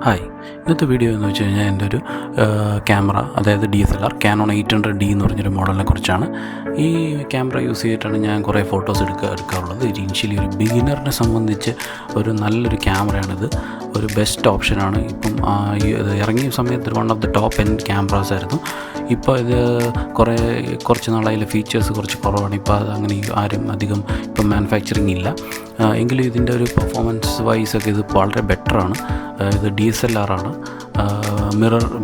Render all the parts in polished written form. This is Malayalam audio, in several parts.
ഹായ്, ഇന്നത്തെ വീഡിയോ എന്ന് വെച്ച് കഴിഞ്ഞാൽ എൻ്റെ ഒരു ക്യാമറ, അതായത് DSLR കാനോൺ 800D എന്ന് പറഞ്ഞൊരു മോഡലിനെ കുറിച്ചാണ്. ഈ ക്യാമറ യൂസ് ചെയ്തിട്ടാണ് ഞാൻ കുറേ ഫോട്ടോസ് എടുക്കാറുള്ളത്. ഇത് ഇനിഷ്യലി ഒരു ബിഗിനറിനെ സംബന്ധിച്ച് ഒരു നല്ലൊരു ക്യാമറയാണിത്. ഒരു ബെസ്റ്റ് ഓപ്ഷനാണ്. ഇപ്പം ഇത് ഇറങ്ങിയ സമയത്ത് one of the top end cameras ആയിരുന്നു. ഇപ്പോൾ ഇത് കുറച്ച് നാളായാലും ഫീച്ചേഴ്സ് കുറച്ച് കുറവാണ്. ഇപ്പോൾ അത് അങ്ങനെ ആരും അധികം ഇപ്പം മാനുഫാക്ചറിങ് ഇല്ല. എങ്കിലും ഇതിൻ്റെ ഒരു പെർഫോമൻസ് വൈസൊക്കെ ഇത് വളരെ ബെറ്ററാണ്. ഇത് DSLR ആണ്,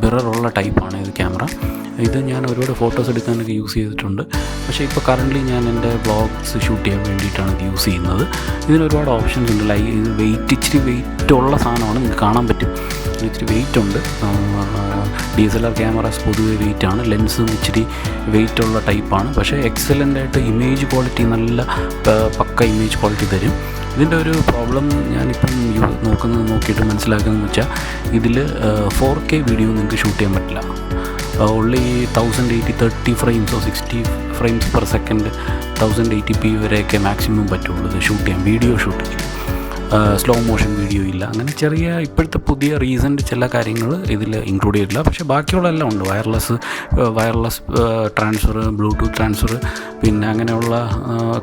മിററുള്ള ടൈപ്പാണ് ഇത് ക്യാമറ. ഇത് ഞാൻ ഒരുപാട് ഫോട്ടോസ് എടുക്കാനൊക്കെ യൂസ് ചെയ്തിട്ടുണ്ട്. പക്ഷേ ഇപ്പോൾ കറൻ്റ്ലി ഞാൻ എൻ്റെ വ്ളോഗ്സ് ഷൂട്ട് ചെയ്യാൻ വേണ്ടിയിട്ടാണ് ഇത് യൂസ് ചെയ്യുന്നത്. ഇതിന് ഒരുപാട് ഓപ്ഷൻസ് ഉണ്ട്. ഇത് ഇച്ചിരി വെയിറ്റ് ഉള്ള സാധനമാണ്, നിങ്ങൾക്ക് കാണാൻ പറ്റും. ഇച്ചിരി വെയിറ്റ് ഉണ്ട്. DSLR ക്യാമറാസ് പൊതുവെ വെയിറ്റാണ്. ലെൻസും ഇച്ചിരി വെയിറ്റുള്ള ടൈപ്പാണ്. പക്ഷേ എക്സലൻ്റായിട്ട് ഇമേജ് ക്വാളിറ്റി, നല്ല പക്ക ഇമേജ് ക്വാളിറ്റി തരും. ഇതിൻ്റെ ഒരു പ്രോബ്ലം ഞാനിപ്പം നോക്കിയിട്ട് മനസ്സിലാക്കുന്നതെന്ന് വെച്ചാൽ ഇതിൽ 4K വീഡിയോ നിങ്ങൾക്ക് ഷൂട്ട് ചെയ്യാൻ പറ്റില്ല. Only 1080 30 ഫ്രെയിംസോ 60 frames per second 1080p വരെയൊക്കെ മാക്സിമം പറ്റുള്ളൂ ഇത് ഷൂട്ട് ചെയ്യാൻ, വീഡിയോ ഷൂട്ട് ചെയ്യാൻ. സ്ലോ മോഷൻ വീഡിയോ ഇല്ല. അങ്ങനെ ചെറിയ ഇപ്പോഴത്തെ പുതിയ റീസെൻ്റ് ചില കാര്യങ്ങൾ ഇതിൽ ഇൻക്ലൂഡ് ചെയ്തിട്ടില്ല. പക്ഷേ ബാക്കിയുള്ള എല്ലാം ഉണ്ട്. വയർലെസ് ട്രാൻസ്ഫർ, ബ്ലൂടൂത്ത് ട്രാൻസ്ഫർ, പിന്നെ അങ്ങനെയുള്ള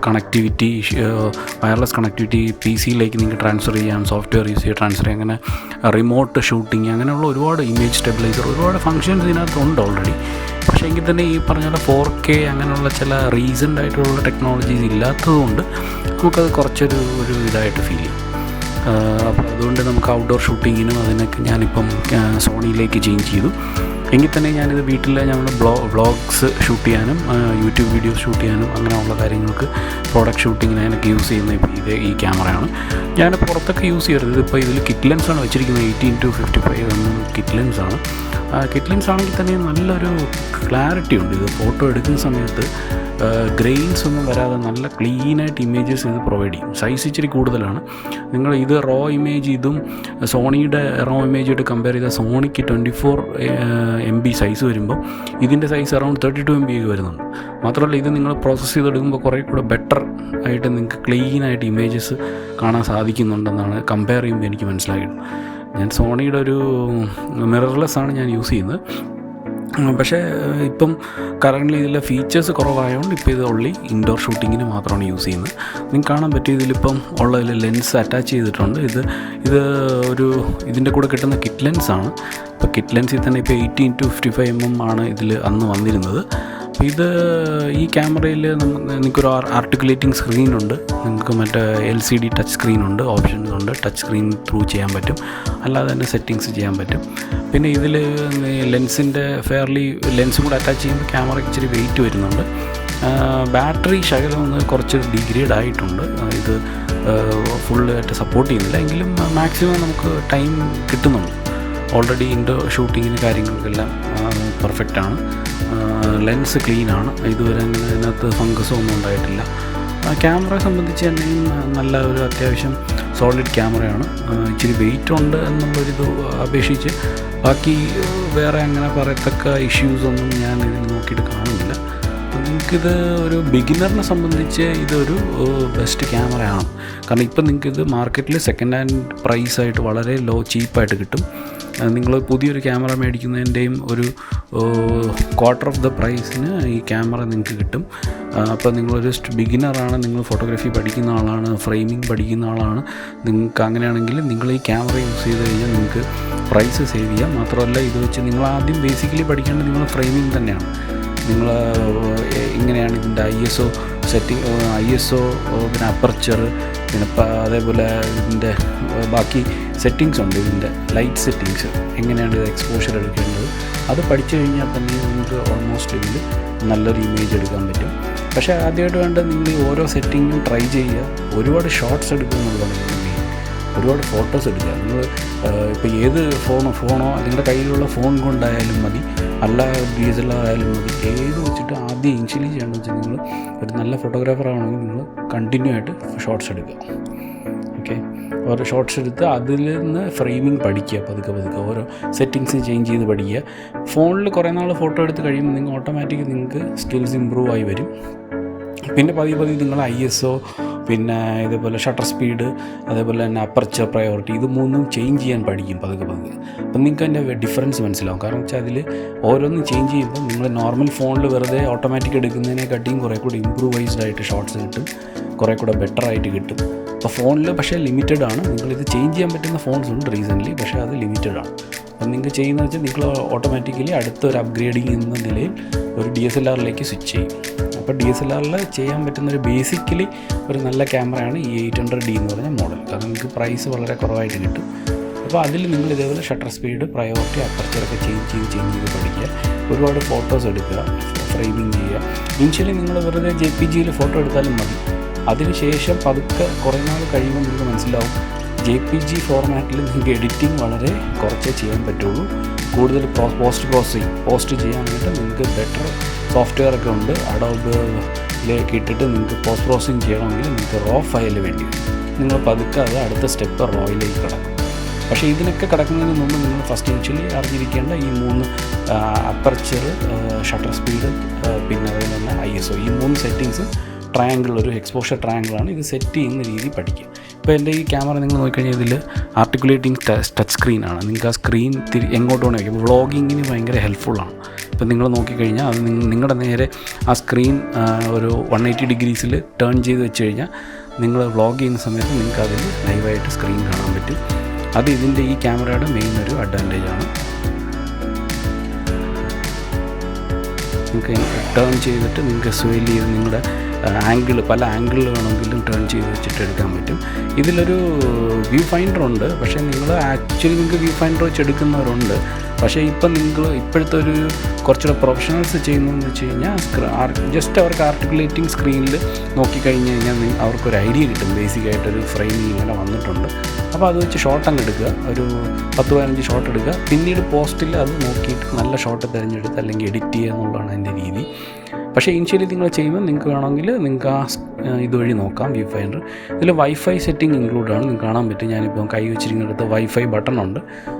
കണക്ടിവിറ്റി, വയർലെസ് കണക്ടിവിറ്റി PC-യിലേക്ക് നിങ്ങൾക്ക് ട്രാൻസ്ഫർ ചെയ്യാം, സോഫ്റ്റ്വെയർ യൂസ് ചെയ്ത് ട്രാൻസ്ഫർ ചെയ്യാം, അങ്ങനെ റിമോട്ട് ഷൂട്ടിങ്, അങ്ങനെയുള്ള ഒരുപാട് ഇമേജ് സ്റ്റെബിലൈസർ, ഒരുപാട് ഫങ്ഷൻസ് ഇതിനകത്തുണ്ട് ഓൾറെഡി. പക്ഷേ എങ്കിൽ തന്നെ ഈ പറഞ്ഞ പോലെ 4K അങ്ങനെയുള്ള ചില റീസെൻ്റ് ആയിട്ടുള്ള ടെക്നോളജീസ് ഇല്ലാത്തതുകൊണ്ട് നമുക്കത് കുറച്ചൊരു ഇതായിട്ട് ഫീൽ ചെയ്യും. അപ്പോൾ അതുകൊണ്ട് നമുക്ക് ഔട്ട്ഡോർ ഷൂട്ടിങ്ങിനും അതിനൊക്കെ ഞാനിപ്പം സോണിയിലേക്ക് ചേഞ്ച് ചെയ്തു. എങ്കിൽ തന്നെ ഞാനിത് വീട്ടിൽ ഞങ്ങൾ വ്ളോഗ്സ് ഷൂട്ട് ചെയ്യാനും യൂട്യൂബ് വീഡിയോസ് ഷൂട്ട് ചെയ്യാനും അങ്ങനെയുള്ള കാര്യങ്ങൾക്ക്, പ്രോഡക്റ്റ് ഷൂട്ടിങ്ങിന് അതിനൊക്കെ യൂസ് ചെയ്യുന്ന ഇപ്പോൾ ഈ ക്യാമറയാണ്. ഞാൻ പുറത്തൊക്കെ യൂസ് ചെയ്യരുത്. ഇതിപ്പോൾ ഇതിൽ കിറ്റ് ലെൻസാണ് വെച്ചിരിക്കുന്നത്. 18-55 എന്ന കിറ്റ് ലെൻസാണ്. കിറ്റ് ലെൻസ് ആണെങ്കിൽ തന്നെ നല്ലൊരു ക്ലാരിറ്റി ഉണ്ട്. ഇത് ഫോട്ടോ എടുക്കുന്ന സമയത്ത് ഗ്രെയിൻസ് ഒന്നും വരാതെ നല്ല ക്ലീനായിട്ട് ഇമേജസ് ഇത് പ്രൊവൈഡ് ചെയ്യും. സൈസ് ഇച്ചിരി കൂടുതലാണ്. നിങ്ങൾ ഇത് റോ ഇമേജ്, ഇതും സോണിയുടെ റോ ഇമേജായിട്ട് കമ്പയർ ചെയ്താൽ സോണിക്ക് 24 MB സൈസ് വരുമ്പോൾ ഇതിൻ്റെ സൈസ് അറൗണ്ട് 32 MB വരുന്നുണ്ട്. മാത്രമല്ല ഇത് നിങ്ങൾ പ്രോസസ്സ് ചെയ്തെടുക്കുമ്പോൾ കുറേ കൂടെ ബെറ്റർ ആയിട്ട് നിങ്ങൾക്ക് ക്ലീനായിട്ട് ഇമേജസ് കാണാൻ സാധിക്കുന്നുണ്ടെന്നാണ് കമ്പയർ ചെയ്യുമ്പോൾ എനിക്ക് മനസ്സിലാക്കിയത്. ഞാൻ സോണിയുടെ ഒരു മിറർലെസ് ആണ് ഞാൻ യൂസ് ചെയ്യുന്നത്. പക്ഷേ ഇപ്പം കറൻ്റ്ലി ഇതിലെ ഫീച്ചേഴ്സ് കുറവായതുകൊണ്ട് ഇപ്പോൾ ഇത് ഓൺലി ഇൻഡോർ ഷൂട്ടിങ്ങിന് മാത്രമാണ് യൂസ് ചെയ്യുന്നത്. നിങ്ങൾക്ക് കാണാൻ പറ്റും ഇതിലിപ്പം ഉള്ളതിൽ ലെൻസ് അറ്റാച്ച് ചെയ്തിട്ടുണ്ട്. ഇതിൻ്റെ കൂടെ കിട്ടുന്ന കിറ്റ് ലെൻസാണ്. ഇപ്പോൾ കിറ്റ് ലെൻസിൽ തന്നെ ഇപ്പോൾ 18-55 mm ആണ് ഇതിൽ അന്ന് വന്നിരുന്നത്. അപ്പോൾ ഈ ക്യാമറയിൽ നിങ്ങൾക്കൊരു ആർട്ടിക്കുലേറ്റിംഗ് സ്ക്രീനുണ്ട്, നിങ്ങൾക്ക് മറ്റേ LCD ടച്ച് സ്ക്രീനുണ്ട്, ഓപ്ഷൻസ് ഉണ്ട്. ടച്ച് സ്ക്രീൻ ത്രൂ ചെയ്യാൻ പറ്റും, അല്ലാതെ തന്നെ സെറ്റിങ്സ് ചെയ്യാൻ പറ്റും. പിന്നെ ഇതിൽ ലെൻസിൻ്റെ ലെൻസും കൂടെ അറ്റാച്ച് ചെയ്യുമ്പോൾ ക്യാമറയ്ക്ക് ഇച്ചിരി വെയിറ്റ് വരുന്നുണ്ട്. ബാറ്ററി ശകലം ഒന്ന് കുറച്ച് ഡിഗ്രേഡ് ആയിട്ടുണ്ട്. ഇത് ഫുള്ളായിട്ട് സപ്പോർട്ട് ചെയ്യുന്നില്ല, എങ്കിലും മാക്സിമം നമുക്ക് ടൈം കിട്ടുന്നുണ്ട്. ഓൾറെഡി ഇൻഡോർ ഷൂട്ടിങ്ങിന് കാര്യങ്ങൾക്കെല്ലാം പെർഫെക്റ്റാണ്. ലെൻസ് ക്ലീനാണ്. ഇതുവരെ അങ്ങനെ അതിനകത്ത് ഫംഗസോ ഒന്നും ഉണ്ടായിട്ടില്ല. ക്യാമറയെ സംബന്ധിച്ച് തന്നെയും നല്ല ഒരു അത്യാവശ്യം സോളിഡ് ക്യാമറയാണ്. ഇച്ചിരി വെയിറ്റ് ഉണ്ട് എന്നുള്ളൊരിത് അപേക്ഷിച്ച് ബാക്കി വേറെ അങ്ങനെ പറയത്തക്ക ഇഷ്യൂസൊന്നും ഞാൻ ഇതിൽ നോക്കിയിട്ട് കാണുന്നില്ല. നിങ്ങൾക്കിത് ഒരു ബിഗിനറിനെ സംബന്ധിച്ച് ഇതൊരു ബെസ്റ്റ് ക്യാമറയാണ്. കാരണം ഇപ്പം നിങ്ങൾക്കിത് മാർക്കറ്റിൽ സെക്കൻഡ് ഹാൻഡ് പ്രൈസായിട്ട് വളരെ ചീപ്പായിട്ട് കിട്ടും. നിങ്ങൾ പുതിയൊരു ക്യാമറ മേടിക്കുന്നതിൻ്റെയും ഒരു ക്വാർട്ടർ ഓഫ് ദ പ്രൈസിന് ഈ ക്യാമറ നിങ്ങൾക്ക് കിട്ടും. അപ്പോൾ നിങ്ങളൊരു ബിഗിനറാണ്, നിങ്ങൾ ഫോട്ടോഗ്രാഫി പഠിക്കുന്ന ആളാണ്, ഫ്രെയിമിംഗ് പഠിക്കുന്ന ആളാണ്, നിങ്ങൾക്ക് അങ്ങനെയാണെങ്കിൽ നിങ്ങൾ ഈ ക്യാമറ യൂസ് ചെയ്ത് കഴിഞ്ഞാൽ നിങ്ങൾക്ക് പ്രൈസ് സേവ് ചെയ്യാം. മാത്രമല്ല ഇത് വെച്ച് നിങ്ങൾ ആദ്യം ബേസിക്കലി പഠിക്കേണ്ടത് നിങ്ങൾ ഫ്രെയിമിംഗ് തന്നെയാണ്. നിങ്ങൾ ഇങ്ങനെയാണ് ഇതിൻ്റെ ISO സെറ്റിംഗ്, ISO, പിന്നെ അപ്പർച്ചർ, പിന്നെ അതേപോലെ ഇതിൻ്റെ ബാക്കി സെറ്റിങ്സ് ഉണ്ട്. ഇതിൻ്റെ ലൈറ്റ് സെറ്റിങ്സ്, എങ്ങനെയാണ് ഇത് എക്സ്പോഷർ എടുക്കേണ്ടത്, അത് പഠിച്ചു കഴിഞ്ഞാൽ തന്നെ നിങ്ങൾക്ക് ഓൾമോസ്റ്റ് ഇതിൽ നല്ലൊരു ഇമേജ് എടുക്കാൻ പറ്റും. പക്ഷേ ആദ്യമായിട്ട് വേണ്ടത് നിങ്ങൾ ഈ ഓരോ സെറ്റിങ്ങും ട്രൈ ചെയ്യുക. ഒരുപാട് ഷോട്ട്സ് എടുക്കുക എന്നുള്ളതാണ് മെയിൻ. ഒരുപാട് ഫോട്ടോസ് എടുക്കുക. നിങ്ങൾ ഇപ്പോൾ ഏത് ഫോണോ നിങ്ങളുടെ കയ്യിലുള്ള ഫോൺ കൊണ്ടായാലും മതി, അല്ല DSLR ആയാലും മതി, ഏത് വെച്ചിട്ട് ആദ്യം ഇനിഷ്യലി ചെയ്യണമെന്ന് വെച്ചാൽ നിങ്ങൾ ഒരു നല്ല ഫോട്ടോഗ്രാഫർ ആണെങ്കിൽ നിങ്ങൾ കണ്ടിന്യൂ ആയിട്ട് ഷോട്ട്സ് എടുക്കുക. ഓക്കെ, ഓരോ ഷോട്ട്സ് എടുത്ത് അതിൽ നിന്ന് ഫ്രെയിമിങ് പഠിക്കുക. പതുക്കെ ഓരോ സെറ്റിങ്സ് ചേഞ്ച് ചെയ്ത് പഠിക്കുക. ഫോണിൽ കുറേ നാൾ ഫോട്ടോ എടുത്ത് കഴിയുമ്പോൾ നിങ്ങൾക്ക് ഓട്ടോമാറ്റിക്കലി നിങ്ങൾക്ക് സ്കിൽസ് ഇമ്പ്രൂവ് ആയി വരും. പിന്നെ പതിയെ നിങ്ങൾ ISO, പിന്നെ ഇതേപോലെ ഷട്ടർ സ്പീഡ്, അതേപോലെ തന്നെ അപ്പർച്ചർ പ്രയോറിറ്റി, ഇത് മൂന്നും ചേഞ്ച് ചെയ്യാൻ പഠിക്കും പതുക്കെ. അപ്പം നിങ്ങൾക്ക് അതിൻ്റെ ഡിഫറൻസ് മനസ്സിലാവും. കാരണം വെച്ചാൽ അതിൽ ഓരോന്നും ചേഞ്ച് ചെയ്യുമ്പോൾ നിങ്ങൾ നോർമൽ ഫോണിൽ വെറുതെ ഓട്ടോമാറ്റിക് എടുക്കുന്നതിനെക്കാട്ടിയും കുറേ കൂടി ഇമ്പ്രൂവൈസ്ഡ് ആയിട്ട് ഷോട്ട്സ് കിട്ടും, കുറേ കൂടെ ബെറ്റർ ആയിട്ട് കിട്ടും. അപ്പോൾ ഫോണിൽ പക്ഷേ ലിമിറ്റഡ് ആണ്. നിങ്ങളിത് ചേഞ്ച് ചെയ്യാൻ പറ്റുന്ന ഫോൺസ് ഉണ്ട് റീസെൻ്റ്ലി, പക്ഷേ അത് ലിമിറ്റഡ് ആണ്. അപ്പം നിങ്ങൾക്ക് ചെയ്യുന്നത് വെച്ചാൽ നിങ്ങൾ ഓട്ടോമാറ്റിക്കലി അടുത്തൊരു അപ്ഗ്രേഡിങ് എന്ന നിലയിൽ ഒരു DSLRലേക്ക് സ്വിച്ച് ചെയ്യും. അപ്പോൾ DSLRൽ ചെയ്യാൻ പറ്റുന്നൊരു ബേസിക്കലി ഒരു നല്ല ക്യാമറയാണ് ഈ 800D എന്ന് പറഞ്ഞ മോഡൽ. കാരണം നിങ്ങൾക്ക് പ്രൈസ് വളരെ കുറവായിട്ട് കിട്ടും. അപ്പോൾ അതിൽ നിങ്ങൾ ഇതേപോലെ ഷട്ടർ സ്പീഡ്, പ്രയോറിറ്റി, അപ്പർച്ചറൊക്കെ ചേഞ്ച് ചെയ്ത് പഠിക്കുക. ഒരുപാട് ഫോട്ടോസ് എടുക്കുക, ഫ്രെയിമിങ് ചെയ്യുക. ഇനിഷ്യലി നിങ്ങൾ വെറുതെ JPGയിൽ ഫോട്ടോ എടുത്താലും മതി. അതിനുശേഷം പതുക്കെ കുറേ നാൾ കഴിയുമ്പോൾ നിങ്ങൾക്ക് മനസ്സിലാവും JPG ഫോർമാറ്റിൽ നിങ്ങൾക്ക് എഡിറ്റിംഗ് വളരെ കുറച്ചേ ചെയ്യാൻ പറ്റുള്ളൂ. കൂടുതൽ പോസ്റ്റ് ചെയ്യാനായിട്ട് നിങ്ങൾക്ക് ബെറ്റർ സോഫ്റ്റ്വെയർ ഒക്കെ ഉണ്ട്. അഡോബിലേക്ക് ഇട്ടിട്ട് നിങ്ങൾക്ക് പോസ്റ്റ് പ്രോസസ്സിങ് ചെയ്യണമെങ്കിൽ നിങ്ങൾക്ക് റോ ഫയൽ വേണ്ടി വരും. നിങ്ങൾ പതുക്കെ അത് അടുത്ത സ്റ്റെപ്പ് റോയിലേക്ക് കിടക്കും. പക്ഷേ ഇതിനൊക്കെ കിടക്കുന്നതിന് മുമ്പ് നിങ്ങൾ ഫസ്റ്റ് ഇനിഷ്യലി അറിഞ്ഞിരിക്കേണ്ട ഈ 3 അപ്പർച്ചർ, ഷട്ടർ സ്പീഡ്, പിന്നെ അതുപോലെ തന്നെ ISO, ഈ 3 സെറ്റിങ്സ് ട്രയാങ്കിൾ, ഒരു എക്സ്പോഷർ ട്രയാങ്കിളാണ്. ഇത് സെറ്റ് ചെയ്യുന്ന രീതി പഠിക്കുക. ഇപ്പോൾ എൻ്റെ ഈ ക്യാമറ നിങ്ങൾ നോക്കിക്കഴിഞ്ഞാൽ ഇതിൽ ആർട്ടിക്കുലേറ്റിംഗ് ടച്ച് സ്ക്രീനാണ്. നിങ്ങൾക്ക് ആ സ്ക്രീൻ എങ്ങോട്ട് വേണം വയ്ക്കും. വ്ളോഗിങ്ങിന് ഭയങ്കര ഹെൽപ്ഫുള്ളാണ്. ഇപ്പോൾ നിങ്ങൾ നോക്കിക്കഴിഞ്ഞാൽ അത് നിങ്ങളുടെ നേരെ ആ സ്ക്രീൻ ഒരു 180 ഡിഗ്രീസിൽ ടേൺ ചെയ്ത് വെച്ച് കഴിഞ്ഞാൽ നിങ്ങൾ വ്ളോഗ് ചെയ്യുന്ന സമയത്ത് നിങ്ങൾക്ക് അതിൽ ലൈവായിട്ട് സ്ക്രീൻ കാണാൻ പറ്റും. അത് ഇതിൻ്റെ ഈ ക്യാമറയുടെ മെയിൻ ഒരു അഡ്വാൻറ്റേജാണ്. നിങ്ങൾക്ക് ടേൺ ചെയ്തിട്ട് നിങ്ങൾക്ക് സ്വേൽ ചെയ്ത് നിങ്ങളുടെ പല ആംഗിളിൽ വേണമെങ്കിലും ടേൺ ചെയ്ത് വെച്ചിട്ട് എടുക്കാൻ പറ്റും. ഇതിലൊരു വ്യൂ ഫൈൻഡർ ഉണ്ട്. പക്ഷേ നിങ്ങൾക്ക് വ്യൂ ഫൈൻഡർ വെച്ച് എടുക്കുന്നവരുണ്ട്. പക്ഷേ ഇപ്പം ഇപ്പോഴത്തെ ഒരു കുറച്ചുകൂടെ പ്രൊഫഷണൽസ് ചെയ്യുന്നതെന്ന് വെച്ച് കഴിഞ്ഞാൽ ജസ്റ്റ് അവർക്ക് ആർട്ടിക്കുലേറ്റിംഗ് സ്ക്രീനിൽ നോക്കിക്കഴിഞ്ഞ് കഴിഞ്ഞാൽ അവർക്കൊരു ഐഡിയ കിട്ടും. ബേസിക്കായിട്ടൊരു ഫ്രെയിമിങ് ഇങ്ങനെ വന്നിട്ടുണ്ട്. അപ്പോൾ അത് വെച്ച് ഷോട്ട് അങ്ങ് എടുക്കുക, ഒരു 10-15 ഷോട്ട് എടുക്കുക. പിന്നീട് പോസ്റ്റിൽ അത് നോക്കിയിട്ട് നല്ല ഷോട്ട് തിരഞ്ഞെടുത്ത് അല്ലെങ്കിൽ എഡിറ്റ് ചെയ്യുക എന്നുള്ളതാണ് അതിൻ്റെ രീതി. പക്ഷേ ഇനിഷ്യലി നിങ്ങൾ ചെയ്യുമ്പോൾ നിങ്ങൾക്ക് വേണമെങ്കിൽ നിങ്ങൾക്ക് ഇതുവഴി നോക്കാം വ്യൂ ഫൈൻഡർ. ഇതിൽ വൈഫൈ സെറ്റിംഗ് ഇൻക്ലൂഡ് ആണ്. നിങ്ങൾക്ക് കാണാൻ പറ്റും. ഞാനിപ്പോൾ കൈ വെച്ചിരിക്കുന്നിടത്ത് വൈഫൈ ബട്ടൺ ഉണ്ട്.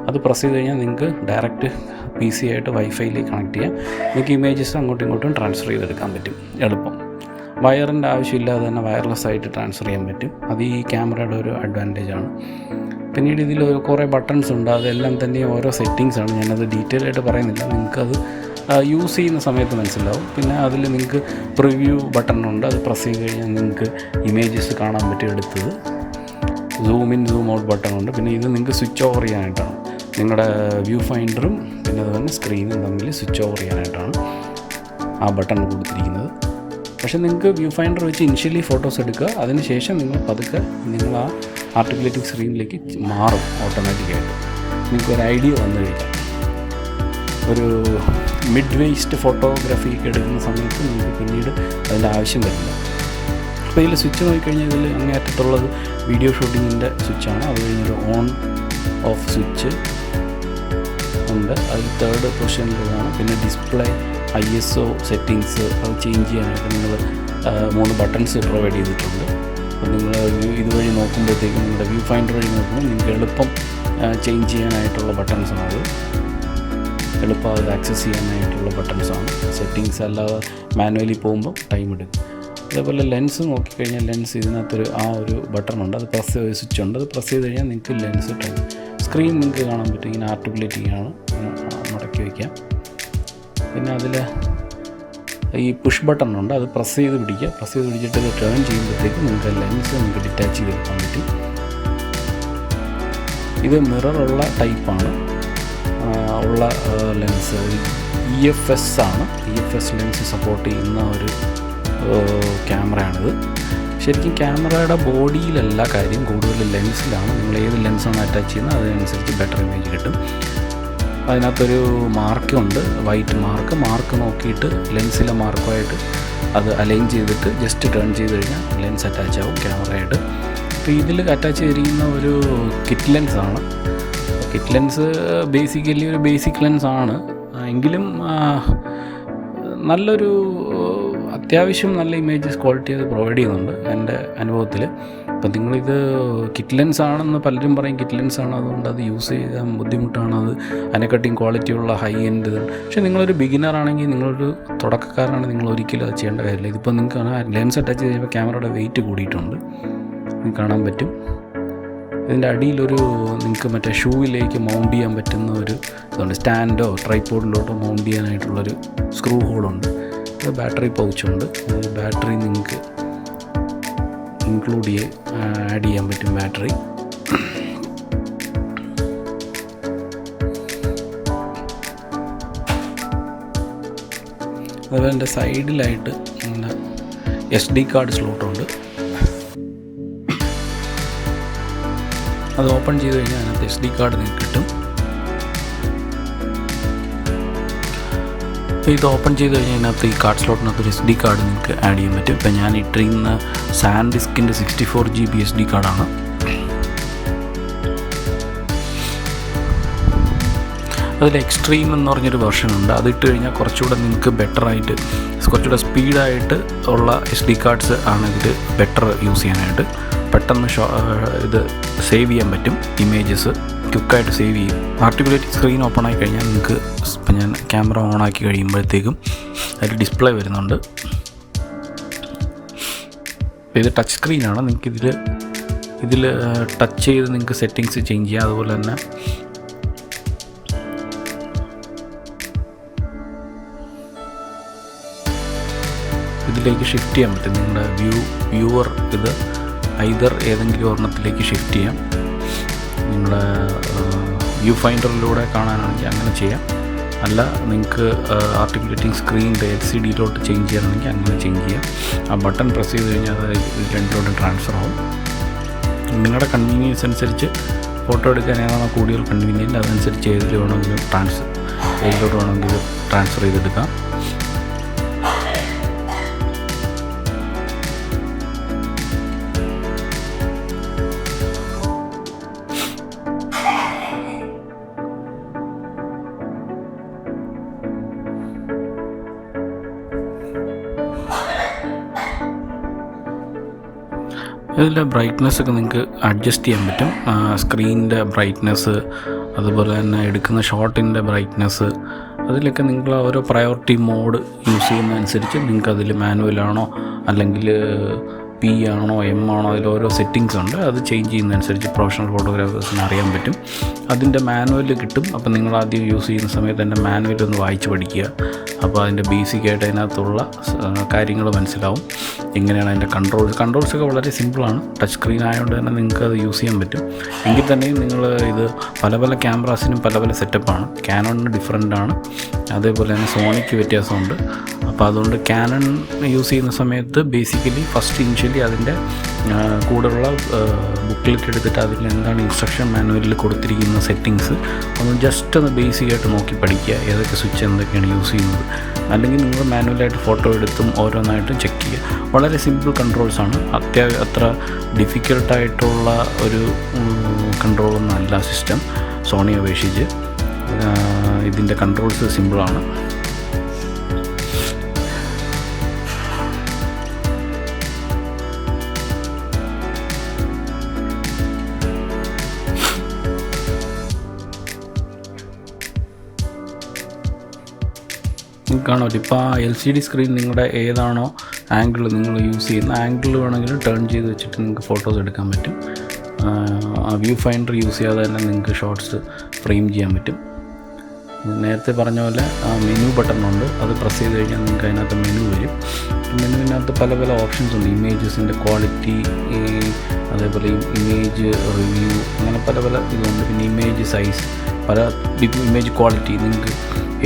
അത് പ്രസ് ചെയ്ത് കഴിഞ്ഞാൽ നിങ്ങൾക്ക് ഡയറക്റ്റ് PC ആയിട്ട് വൈഫൈയിലേക്ക് കണക്ട് ചെയ്യാം. നിങ്ങൾക്ക് ഇമേജസ് അങ്ങോട്ടും ഇങ്ങോട്ടും ട്രാൻസ്ഫർ ചെയ്തെടുക്കാൻ പറ്റും എളുപ്പം. വയറിൻ്റെ ആവശ്യമില്ലാതെ തന്നെ വയർലെസ് ആയിട്ട് ട്രാൻസ്ഫർ ചെയ്യാൻ പറ്റും. അത് ഈ ക്യാമറയുടെ ഒരു അഡ്വാൻറ്റേജാണ്. പിന്നീട് ഇതിൽ കുറേ ബട്ടൺസ് ഉണ്ട്. അതെല്ലാം തന്നെ ഓരോ സെറ്റിങ്സാണ്. ഞാനത് ഡീറ്റെയിൽ ആയിട്ട് പറയുന്നില്ല. നിങ്ങൾക്കത് യൂസ് ചെയ്യുന്ന സമയത്ത് മനസ്സിലാവും. പിന്നെ അതിൽ നിങ്ങൾക്ക് പ്രിവ്യൂ ബട്ടണുണ്ട്. അത് പ്രസ് ചെയ്ത് കഴിഞ്ഞാൽ നിങ്ങൾക്ക് ഇമേജസ് കാണാൻ പറ്റും എടുത്തത്. സൂം ഇൻ സൂം ഔട്ട് ബട്ടണുണ്ട്. പിന്നെ ഇത് നിങ്ങൾക്ക് സ്വിച്ച് ഓവർ ചെയ്യാനായിട്ടാണ്. നിങ്ങളുടെ വ്യൂ ഫൈൻഡറും പിന്നെ അതുപോലെ സ്ക്രീനും തമ്മിൽ സ്വിച്ച് ഓവർ ചെയ്യാനായിട്ടാണ് ആ ബട്ടൺ കൊടുത്തിരിക്കുന്നത്. പക്ഷേ നിങ്ങൾക്ക് വ്യൂ ഫൈൻഡർ വെച്ച് ഇനിഷ്യലി ഫോട്ടോസ് എടുക്കുക. അതിനുശേഷം നിങ്ങൾ പതുക്കെ നിങ്ങൾ ആ ആർട്ടിക്കുലേറ്റിംഗ് സ്ക്രീനിലേക്ക് മാറും ഓട്ടോമാറ്റിക്കായിട്ട്. നിങ്ങൾക്കൊരു ഐഡിയ വന്നു കഴിഞ്ഞാൽ ഒരു മിഡ് വേസ്റ്റ് ഫോട്ടോഗ്രാഫി എടുക്കുന്ന സമയത്ത് നിങ്ങൾക്ക് പിന്നീട് അതിൻ്റെ ആവശ്യം വരില്ല. അപ്പോൾ ഇതിൽ സ്വിച്ച് നോക്കിക്കഴിഞ്ഞാൽ ഇതിൽ അങ്ങേയറ്റത്തുള്ളത് വീഡിയോ ഷൂട്ടിങ്ങിൻ്റെ സ്വിച്ചാണ്. അത് കഴിഞ്ഞൊരു ഓൺ ഓഫ് സ്വിച്ച് ഉണ്ട്. അതിൽ 3rd പൊസിഷനിലാണ്. പിന്നെ ഡിസ്പ്ലേ, ISO സെറ്റിങ്സ് അത് ചേഞ്ച് ചെയ്യാനായിട്ട് നിങ്ങൾ 3 ബട്ടൺസ് പ്രൊവൈഡ് ചെയ്തിട്ടുണ്ട്. അപ്പോൾ നിങ്ങൾ ഇതുവഴി നോക്കുമ്പോഴത്തേക്കും നിങ്ങളുടെ വ്യൂ ഫൈൻഡർ വഴി നോക്കുമ്പോൾ നിങ്ങൾക്ക് എളുപ്പം ചേഞ്ച് ചെയ്യാനായിട്ടുള്ള ബട്ടൺസാണ്. അത് എളുപ്പം അത് ആക്സസ് ചെയ്യാനായിട്ടുള്ള ബട്ടൺസാണ്. സെറ്റിങ്സ് അല്ലാതെ മാനുവലി പോകുമ്പോൾ ടൈം എടുക്കും. അതേപോലെ ലെൻസ് നോക്കിക്കഴിഞ്ഞാൽ ലെൻസ് ഇതിനകത്തൊരു ഒരു ബട്ടണുണ്ട്. അത് സ്വിച്ച് ഉണ്ട്. അത് പ്രസ് ചെയ്ത് കഴിഞ്ഞാൽ നിങ്ങൾക്ക് ലെൻസ് സ്ക്രീൻ നിങ്ങൾക്ക് കാണാൻ പറ്റും. ഇങ്ങനെ ആർട്ടിക്കുലേറ്റിംഗ് ആണ്, മടക്കി വയ്ക്കാം. പിന്നെ അതിൽ ഈ പുഷ് ബട്ടൺ ഉണ്ട്. അത് പ്രസ് ചെയ്ത് പിടിക്കുക. പ്രസ് ചെയ്ത് പിടിച്ചിട്ട് ഇത് ടേൺ ചെയ്യുമ്പോഴത്തേക്ക് നിങ്ങൾക്ക് ലെൻസ് നിങ്ങൾക്ക് ഡിറ്റാച്ച് ചെയ്തെടുക്കാൻ പറ്റും. ഇത് മിററുള്ള ടൈപ്പാണ് ഉള്ള ലെൻസ്. EFS ആണ്. EFS ലെൻസ് സപ്പോർട്ട് ചെയ്യുന്ന ഒരു ക്യാമറയാണിത്. ശരിക്കും ക്യാമറയുടെ ബോഡിയിലല്ല കാര്യം, കൂടുതൽ ലെൻസിലാണ്. നിങ്ങൾ ഏത് ലെൻസാണ് അറ്റാച്ച് ചെയ്യുന്നത് അതിനനുസരിച്ച് ബെറ്റർ ഇമേജ് കിട്ടും. അതിനകത്തൊരു മാർക്കുണ്ട്, വൈറ്റ് മാർക്ക് നോക്കിയിട്ട് ലെൻസിലെ മാർക്കുമായിട്ട് അത് അലൈൻ ചെയ്തിട്ട് ജസ്റ്റ് ടേൺ ചെയ്ത് കഴിഞ്ഞാൽ ലെൻസ് അറ്റാച്ച് ആവും ക്യാമറയായിട്ട്. അപ്പോൾ ഇതിൽ അറ്റാച്ച് ചെയ്തിരിക്കുന്ന ഒരു കിറ്റ് ലെൻസാണ്. കിറ്റ് ലെൻസ് ബേസിക്കലി ഒരു ബേസിക് ലെൻസാണ് എങ്കിലും നല്ലൊരു അത്യാവശ്യം നല്ല ഇമേജസ് ക്വാളിറ്റി അത് പ്രൊവൈഡ് ചെയ്യുന്നുണ്ട് എൻ്റെ അനുഭവത്തിൽ. അപ്പം നിങ്ങളിത് കിറ്റ് ലെൻസ് ആണെന്ന് പലരും പറയും, കിറ്റ് ലെൻസ് ആണ്, അതുകൊണ്ട് അത് യൂസ് ചെയ്യാൻ ബുദ്ധിമുട്ടാണ്, അത് അതിനെക്കാട്ടിയും ക്വാളിറ്റിയുള്ള ഹൈ എൻഡ്. പക്ഷേ നിങ്ങളൊരു ബിഗിനർ ആണെങ്കിൽ, നിങ്ങളൊരു തുടക്കക്കാരനാണെങ്കിൽ നിങ്ങൾ ഒരിക്കലും അത് ചെയ്യേണ്ട കാര്യമില്ല. ഇതിപ്പോൾ നിങ്ങൾക്ക് ലെൻസ് അറ്റാച്ച് ചെയ്യുമ്പോൾ ക്യാമറയുടെ വെയിറ്റ് കൂടിയിട്ടുണ്ട്, നിങ്ങൾക്ക് കാണാൻ പറ്റും. ഇതിൻ്റെ അടിയിലൊരു നിങ്ങൾക്ക് മറ്റേ ഷൂവിലേക്ക് മൗണ്ട് ചെയ്യാൻ പറ്റുന്ന ഒരു ഇതുണ്ട്, സ്റ്റാൻഡോ ട്രൈപോഡിലോട്ടോ മൗണ്ട് ചെയ്യാനായിട്ടുള്ളൊരു സ്ക്രൂ ഹോളുണ്ട്. അത് ബാറ്ററി പൗച്ചുണ്ട്, ബാറ്ററി നിങ്ങൾക്ക് ഇൻക്ലൂഡ് ആഡ് ചെയ്യാൻ പറ്റും ബാറ്ററി. അതുപോലെ എൻ്റെ സൈഡിലായിട്ട് SD കാർഡ് സ്ലോട്ടുണ്ട്. അത് ഓപ്പൺ ചെയ്ത് കഴിഞ്ഞാൽ അതിനകത്ത് SD കാർഡ് നിങ്ങൾക്ക് കിട്ടും. അപ്പോൾ ഇത് ഓപ്പൺ ചെയ്ത് കഴിഞ്ഞാൽ അതിനകത്ത് ഈ കാർഡ് സ്ലോട്ടിനകത്ത് ഒരു SD കാർഡ് നിങ്ങൾക്ക് ആഡ് ചെയ്യാൻ പറ്റും. ഇപ്പോൾ ഞാൻ ഇട്ടിരിക്കുന്ന സാൻഡിസ്കിൻ്റെ 64 GB SD കാർഡാണ്. അതിൽ എക്സ്ട്രീം എന്ന് പറഞ്ഞൊരു വെർഷൻ ഉണ്ട്. അതിട്ട് കഴിഞ്ഞാൽ കുറച്ചുകൂടെ നിങ്ങൾക്ക് ബെറ്ററായിട്ട്, കുറച്ചുകൂടെ സ്പീഡായിട്ട് ഉള്ള SD കാർഡ്സ് ആണ് ഇതിൽ ബെറ്റർ യൂസ് ചെയ്യാനായിട്ട്. പെട്ടെന്ന് ഇത് സേവ് ചെയ്യാൻ പറ്റും, ഇമേജസ് ക്വിക്കായിട്ട് സേവ് ചെയ്യും. ആർട്ടിക്കുലേറ്റ് സ്ക്രീൻ ഓപ്പൺ ആയി കഴിഞ്ഞാൽ നിങ്ങൾക്ക്, ഇപ്പം ഞാൻ ക്യാമറ ഓൺ ആക്കി കഴിയുമ്പോഴത്തേക്കും അതിൽ ഡിസ്പ്ലേ വരുന്നുണ്ട്. ഇത് ടച്ച് സ്ക്രീനാണ്. നിങ്ങൾക്ക് ഇതിൽ ടച്ച് ചെയ്ത് നിങ്ങൾക്ക് സെറ്റിങ്സ് ചേഞ്ച് ചെയ്യാം. അതുപോലെ തന്നെ ഇതിലേക്ക് ഷിഫ്റ്റ് ചെയ്യാൻ പറ്റും. നിങ്ങളുടെ വ്യൂവർ ഇത് ഐദർ ഏതെങ്കിലും ഒരെണ്ണത്തിലേക്ക് ഷിഫ്റ്റ് ചെയ്യാം. നിങ്ങളുടെ വ്യൂ ഫൈൻഡറിലൂടെ കാണാനാണെങ്കിൽ അങ്ങനെ ചെയ്യാം. അല്ല നിങ്ങൾക്ക് ആർട്ടിക്കുലേറ്റിംഗ് സ്ക്രീനിൻ്റെ LCDയിലോട്ട് ചേഞ്ച് ചെയ്യാനാണെങ്കിൽ അങ്ങനെ ചേഞ്ച് ചെയ്യാം. ആ ബട്ടൺ പ്രസ് ചെയ്ത് കഴിഞ്ഞാൽ അത് രണ്ടിലോട്ട് ട്രാൻസ്ഫർ ആവും. നിങ്ങളുടെ കൺവീനിയൻസ് അനുസരിച്ച് ഫോട്ടോ എടുക്കാൻ ഏതാണോ കൂടുതൽ കൺവീനിയൻറ്റ് അതനുസരിച്ച് ഏതിലോട്ട് വേണമെങ്കിലും ട്രാൻസ്ഫർ ചെയ്തെടുക്കാം. ഇതിൻ്റെ ബ്രൈറ്റ്നെസ്സൊക്കെ നിങ്ങൾക്ക് അഡ്ജസ്റ്റ് ചെയ്യാൻ പറ്റും. സ്ക്രീനിൻ്റെ ബ്രൈറ്റ്നെസ്, അതുപോലെ തന്നെ എടുക്കുന്ന ഷോട്ടിൻ്റെ ബ്രൈറ്റ്നെസ്, അതിലൊക്കെ നിങ്ങൾ ഓരോ പ്രയോറിറ്റി മോഡ് യൂസ് ചെയ്യുന്നതനുസരിച്ച് നിങ്ങൾക്ക് അതിൽ മാനുവലാണോ അല്ലെങ്കിൽ P ആണോ M ആണോ, അതിൽ ഓരോ സെറ്റിങ്സ് ഉണ്ട്. അത് ചേഞ്ച് ചെയ്യുന്നതനുസരിച്ച് പ്രൊഫഷണൽ ഫോട്ടോഗ്രാഫേഴ്സിന് അറിയാൻ പറ്റും. അതിൻ്റെ മാനുവൽ കിട്ടും. അപ്പോൾ നിങ്ങൾ ആദ്യം യൂസ് ചെയ്യുന്ന സമയത്ത് തന്നെ മാനുവൽ ഒന്ന് വായിച്ച് പഠിക്കുക. അപ്പോൾ അതിൻ്റെ ബേസിക്കായിട്ട് അതിനകത്തുള്ള കാര്യങ്ങൾ മനസ്സിലാവും. എങ്ങനെയാണ് അതിൻ്റെ കൺട്രോൾസൊക്കെ വളരെ സിമ്പിളാണ്. ടച്ച് സ്ക്രീൻ ആയതുകൊണ്ട് തന്നെ നിങ്ങൾക്ക് അത് യൂസ് ചെയ്യാൻ പറ്റും. എങ്കിൽ തന്നെയും നിങ്ങൾ ഇത് പല ക്യാമറാസിനും പല സെറ്റപ്പാണ്. ക്യാനോണിന് ഡിഫറൻ്റാണ്, അതേപോലെ തന്നെ സോണിക്ക് വ്യത്യാസമുണ്ട്. അപ്പോൾ അതുകൊണ്ട് ക്യാനൺ യൂസ് ചെയ്യുന്ന സമയത്ത് ബേസിക്കലി ഫസ്റ്റ് ഇനിഷ്യലി അതിൻ്റെ കൂടെയുള്ള ബുക്ക്ലെറ്റ് എടുത്തിട്ട് അതിൽ എന്താണ് ഇൻസ്ട്രക്ഷൻ മാനുവലിൽ കൊടുത്തിരിക്കുന്ന സെറ്റിങ്സ് ഒന്ന് ജസ്റ്റ് ഒന്ന് ബേസിക്കായിട്ട് നോക്കി പഠിക്കുക. ഏതൊക്കെ സ്വിച്ച് എന്തൊക്കെയാണ് യൂസ് ചെയ്യുന്നത്, അല്ലെങ്കിൽ നിങ്ങൾ മാനുവലായിട്ട് ഫോട്ടോ എടുത്തും ഓരോന്നായിട്ടും ചെക്ക് ചെയ്യുക. വളരെ സിമ്പിൾ കൺട്രോൾസാണ്. അത്ര ഡിഫിക്കൽട്ടായിട്ടുള്ള ഒരു കൺട്രോളൊന്നും അല്ല സിസ്റ്റം സോണിയെ അപേക്ഷിച്ച്. ഇതിൻ്റെ കൺട്രോൾസ് സിമ്പിളാണ്. കാണുമല്ലോ ഇപ്പോൾ ആ LCD സ്ക്രീൻ നിങ്ങളുടെ ഏതാണോ ആംഗിൾ നിങ്ങൾ യൂസ് ചെയ്യുന്ന ആംഗിൾ വേണമെങ്കിൽ ടേൺ ചെയ്ത് വെച്ചിട്ട് നിങ്ങൾക്ക് ഫോട്ടോസ് എടുക്കാൻ പറ്റും. ആ വ്യൂ ഫൈൻഡർ യൂസ് ചെയ്യാതെ തന്നെ നിങ്ങൾക്ക് ഷോട്ട്സ് ഫ്രെയിം ചെയ്യാൻ പറ്റും. നേരത്തെ പറഞ്ഞ പോലെ മെനു ബട്ടണുണ്ട്, അത് പ്രസ് ചെയ്ത് കഴിഞ്ഞാൽ നിങ്ങൾക്ക് അതിനകത്ത് മെനു വരും. മെനുവിനകത്ത് പല ഓപ്ഷൻസ് ഉണ്ട്. ഇമേജസിൻ്റെ ക്വാളിറ്റി, അതേപോലെ ഇമേജ് റിവ്യൂ, അങ്ങനെ പല ഇതുണ്ട്. പിന്നെ ഇമേജ് സൈസ്, ഇമേജ് ക്വാളിറ്റി, നിങ്ങൾക്ക്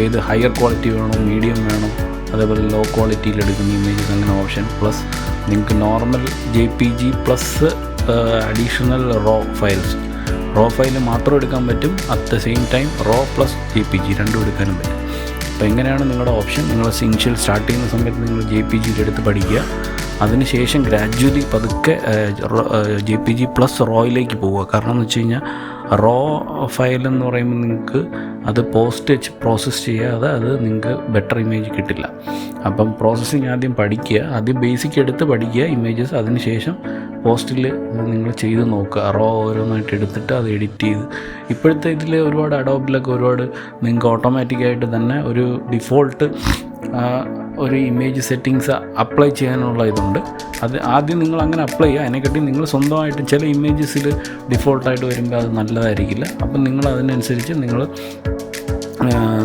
ഏത് ഹയർ ക്വാളിറ്റി വേണോ, മീഡിയം വേണോ, അതേപോലെ ലോ ക്വാളിറ്റിയിൽ എടുക്കുന്ന ഇമേജസ്, അങ്ങനെ ഓപ്ഷൻ. പ്ലസ് നിങ്ങൾക്ക് normal JPG plus additional raw file മാത്രം എടുക്കാൻ പറ്റും. At the same time raw plus JPG രണ്ടും എടുക്കാനും പറ്റും. അപ്പോൾ എങ്ങനെയാണ് നിങ്ങളുടെ ഓപ്ഷൻ? നിങ്ങൾ ഇനിഷ്യൽ സ്റ്റാർട്ട് ചെയ്യുന്ന സമയത്ത് നിങ്ങൾ JPGയിൽ എടുത്ത് പഠിക്കുക. അതിനുശേഷം ഗ്രാജ്വലി പതുക്കെ JPG പ്ലസ് റോയിലേക്ക് പോവുക. കാരണം എന്ന് വെച്ച് കഴിഞ്ഞാൽ റോ ഫയൽ എന്ന് പറയുമ്പോൾ നിങ്ങൾക്ക് അത് പ്രോസസ്സ് ചെയ്യാതെ അത് നിങ്ങൾക്ക് ബെറ്റർ ഇമേജ് കിട്ടില്ല. അപ്പം പ്രോസസ്സിങ് ആദ്യം പഠിക്കുക, ആദ്യം ബേസിക് എടുത്ത് പഠിക്കുക ഇമേജസ്, അതിനുശേഷം പോസ്റ്റിൽ നിങ്ങൾ ചെയ്ത് നോക്കുക. റോ ഓരോന്നായിട്ട് എടുത്തിട്ട് അത് എഡിറ്റ് ചെയ്ത്, ഇപ്പോഴത്തെ ഇതിൽ ഒരുപാട് അഡോബിലൊക്കെ ഒരുപാട് നിങ്ങൾക്ക് ഓട്ടോമാറ്റിക്കായിട്ട് തന്നെ ഒരു ഡിഫോൾട്ട് ഒരു ഇമേജ് സെറ്റിങ്സ് അപ്ലൈ ചെയ്യാനുള്ള ഇതുണ്ട്. അത് ആദ്യം നിങ്ങൾ അങ്ങനെ അപ്ലൈ ചെയ്യുക. അതിനെക്കാട്ടി നിങ്ങൾ സ്വന്തമായിട്ട് ചില ഇമേജസിൽ ഡിഫോൾട്ടായിട്ട് വരുമ്പോൾ അത് നല്ലതായിരിക്കില്ല. അപ്പം നിങ്ങൾ അതിനനുസരിച്ച്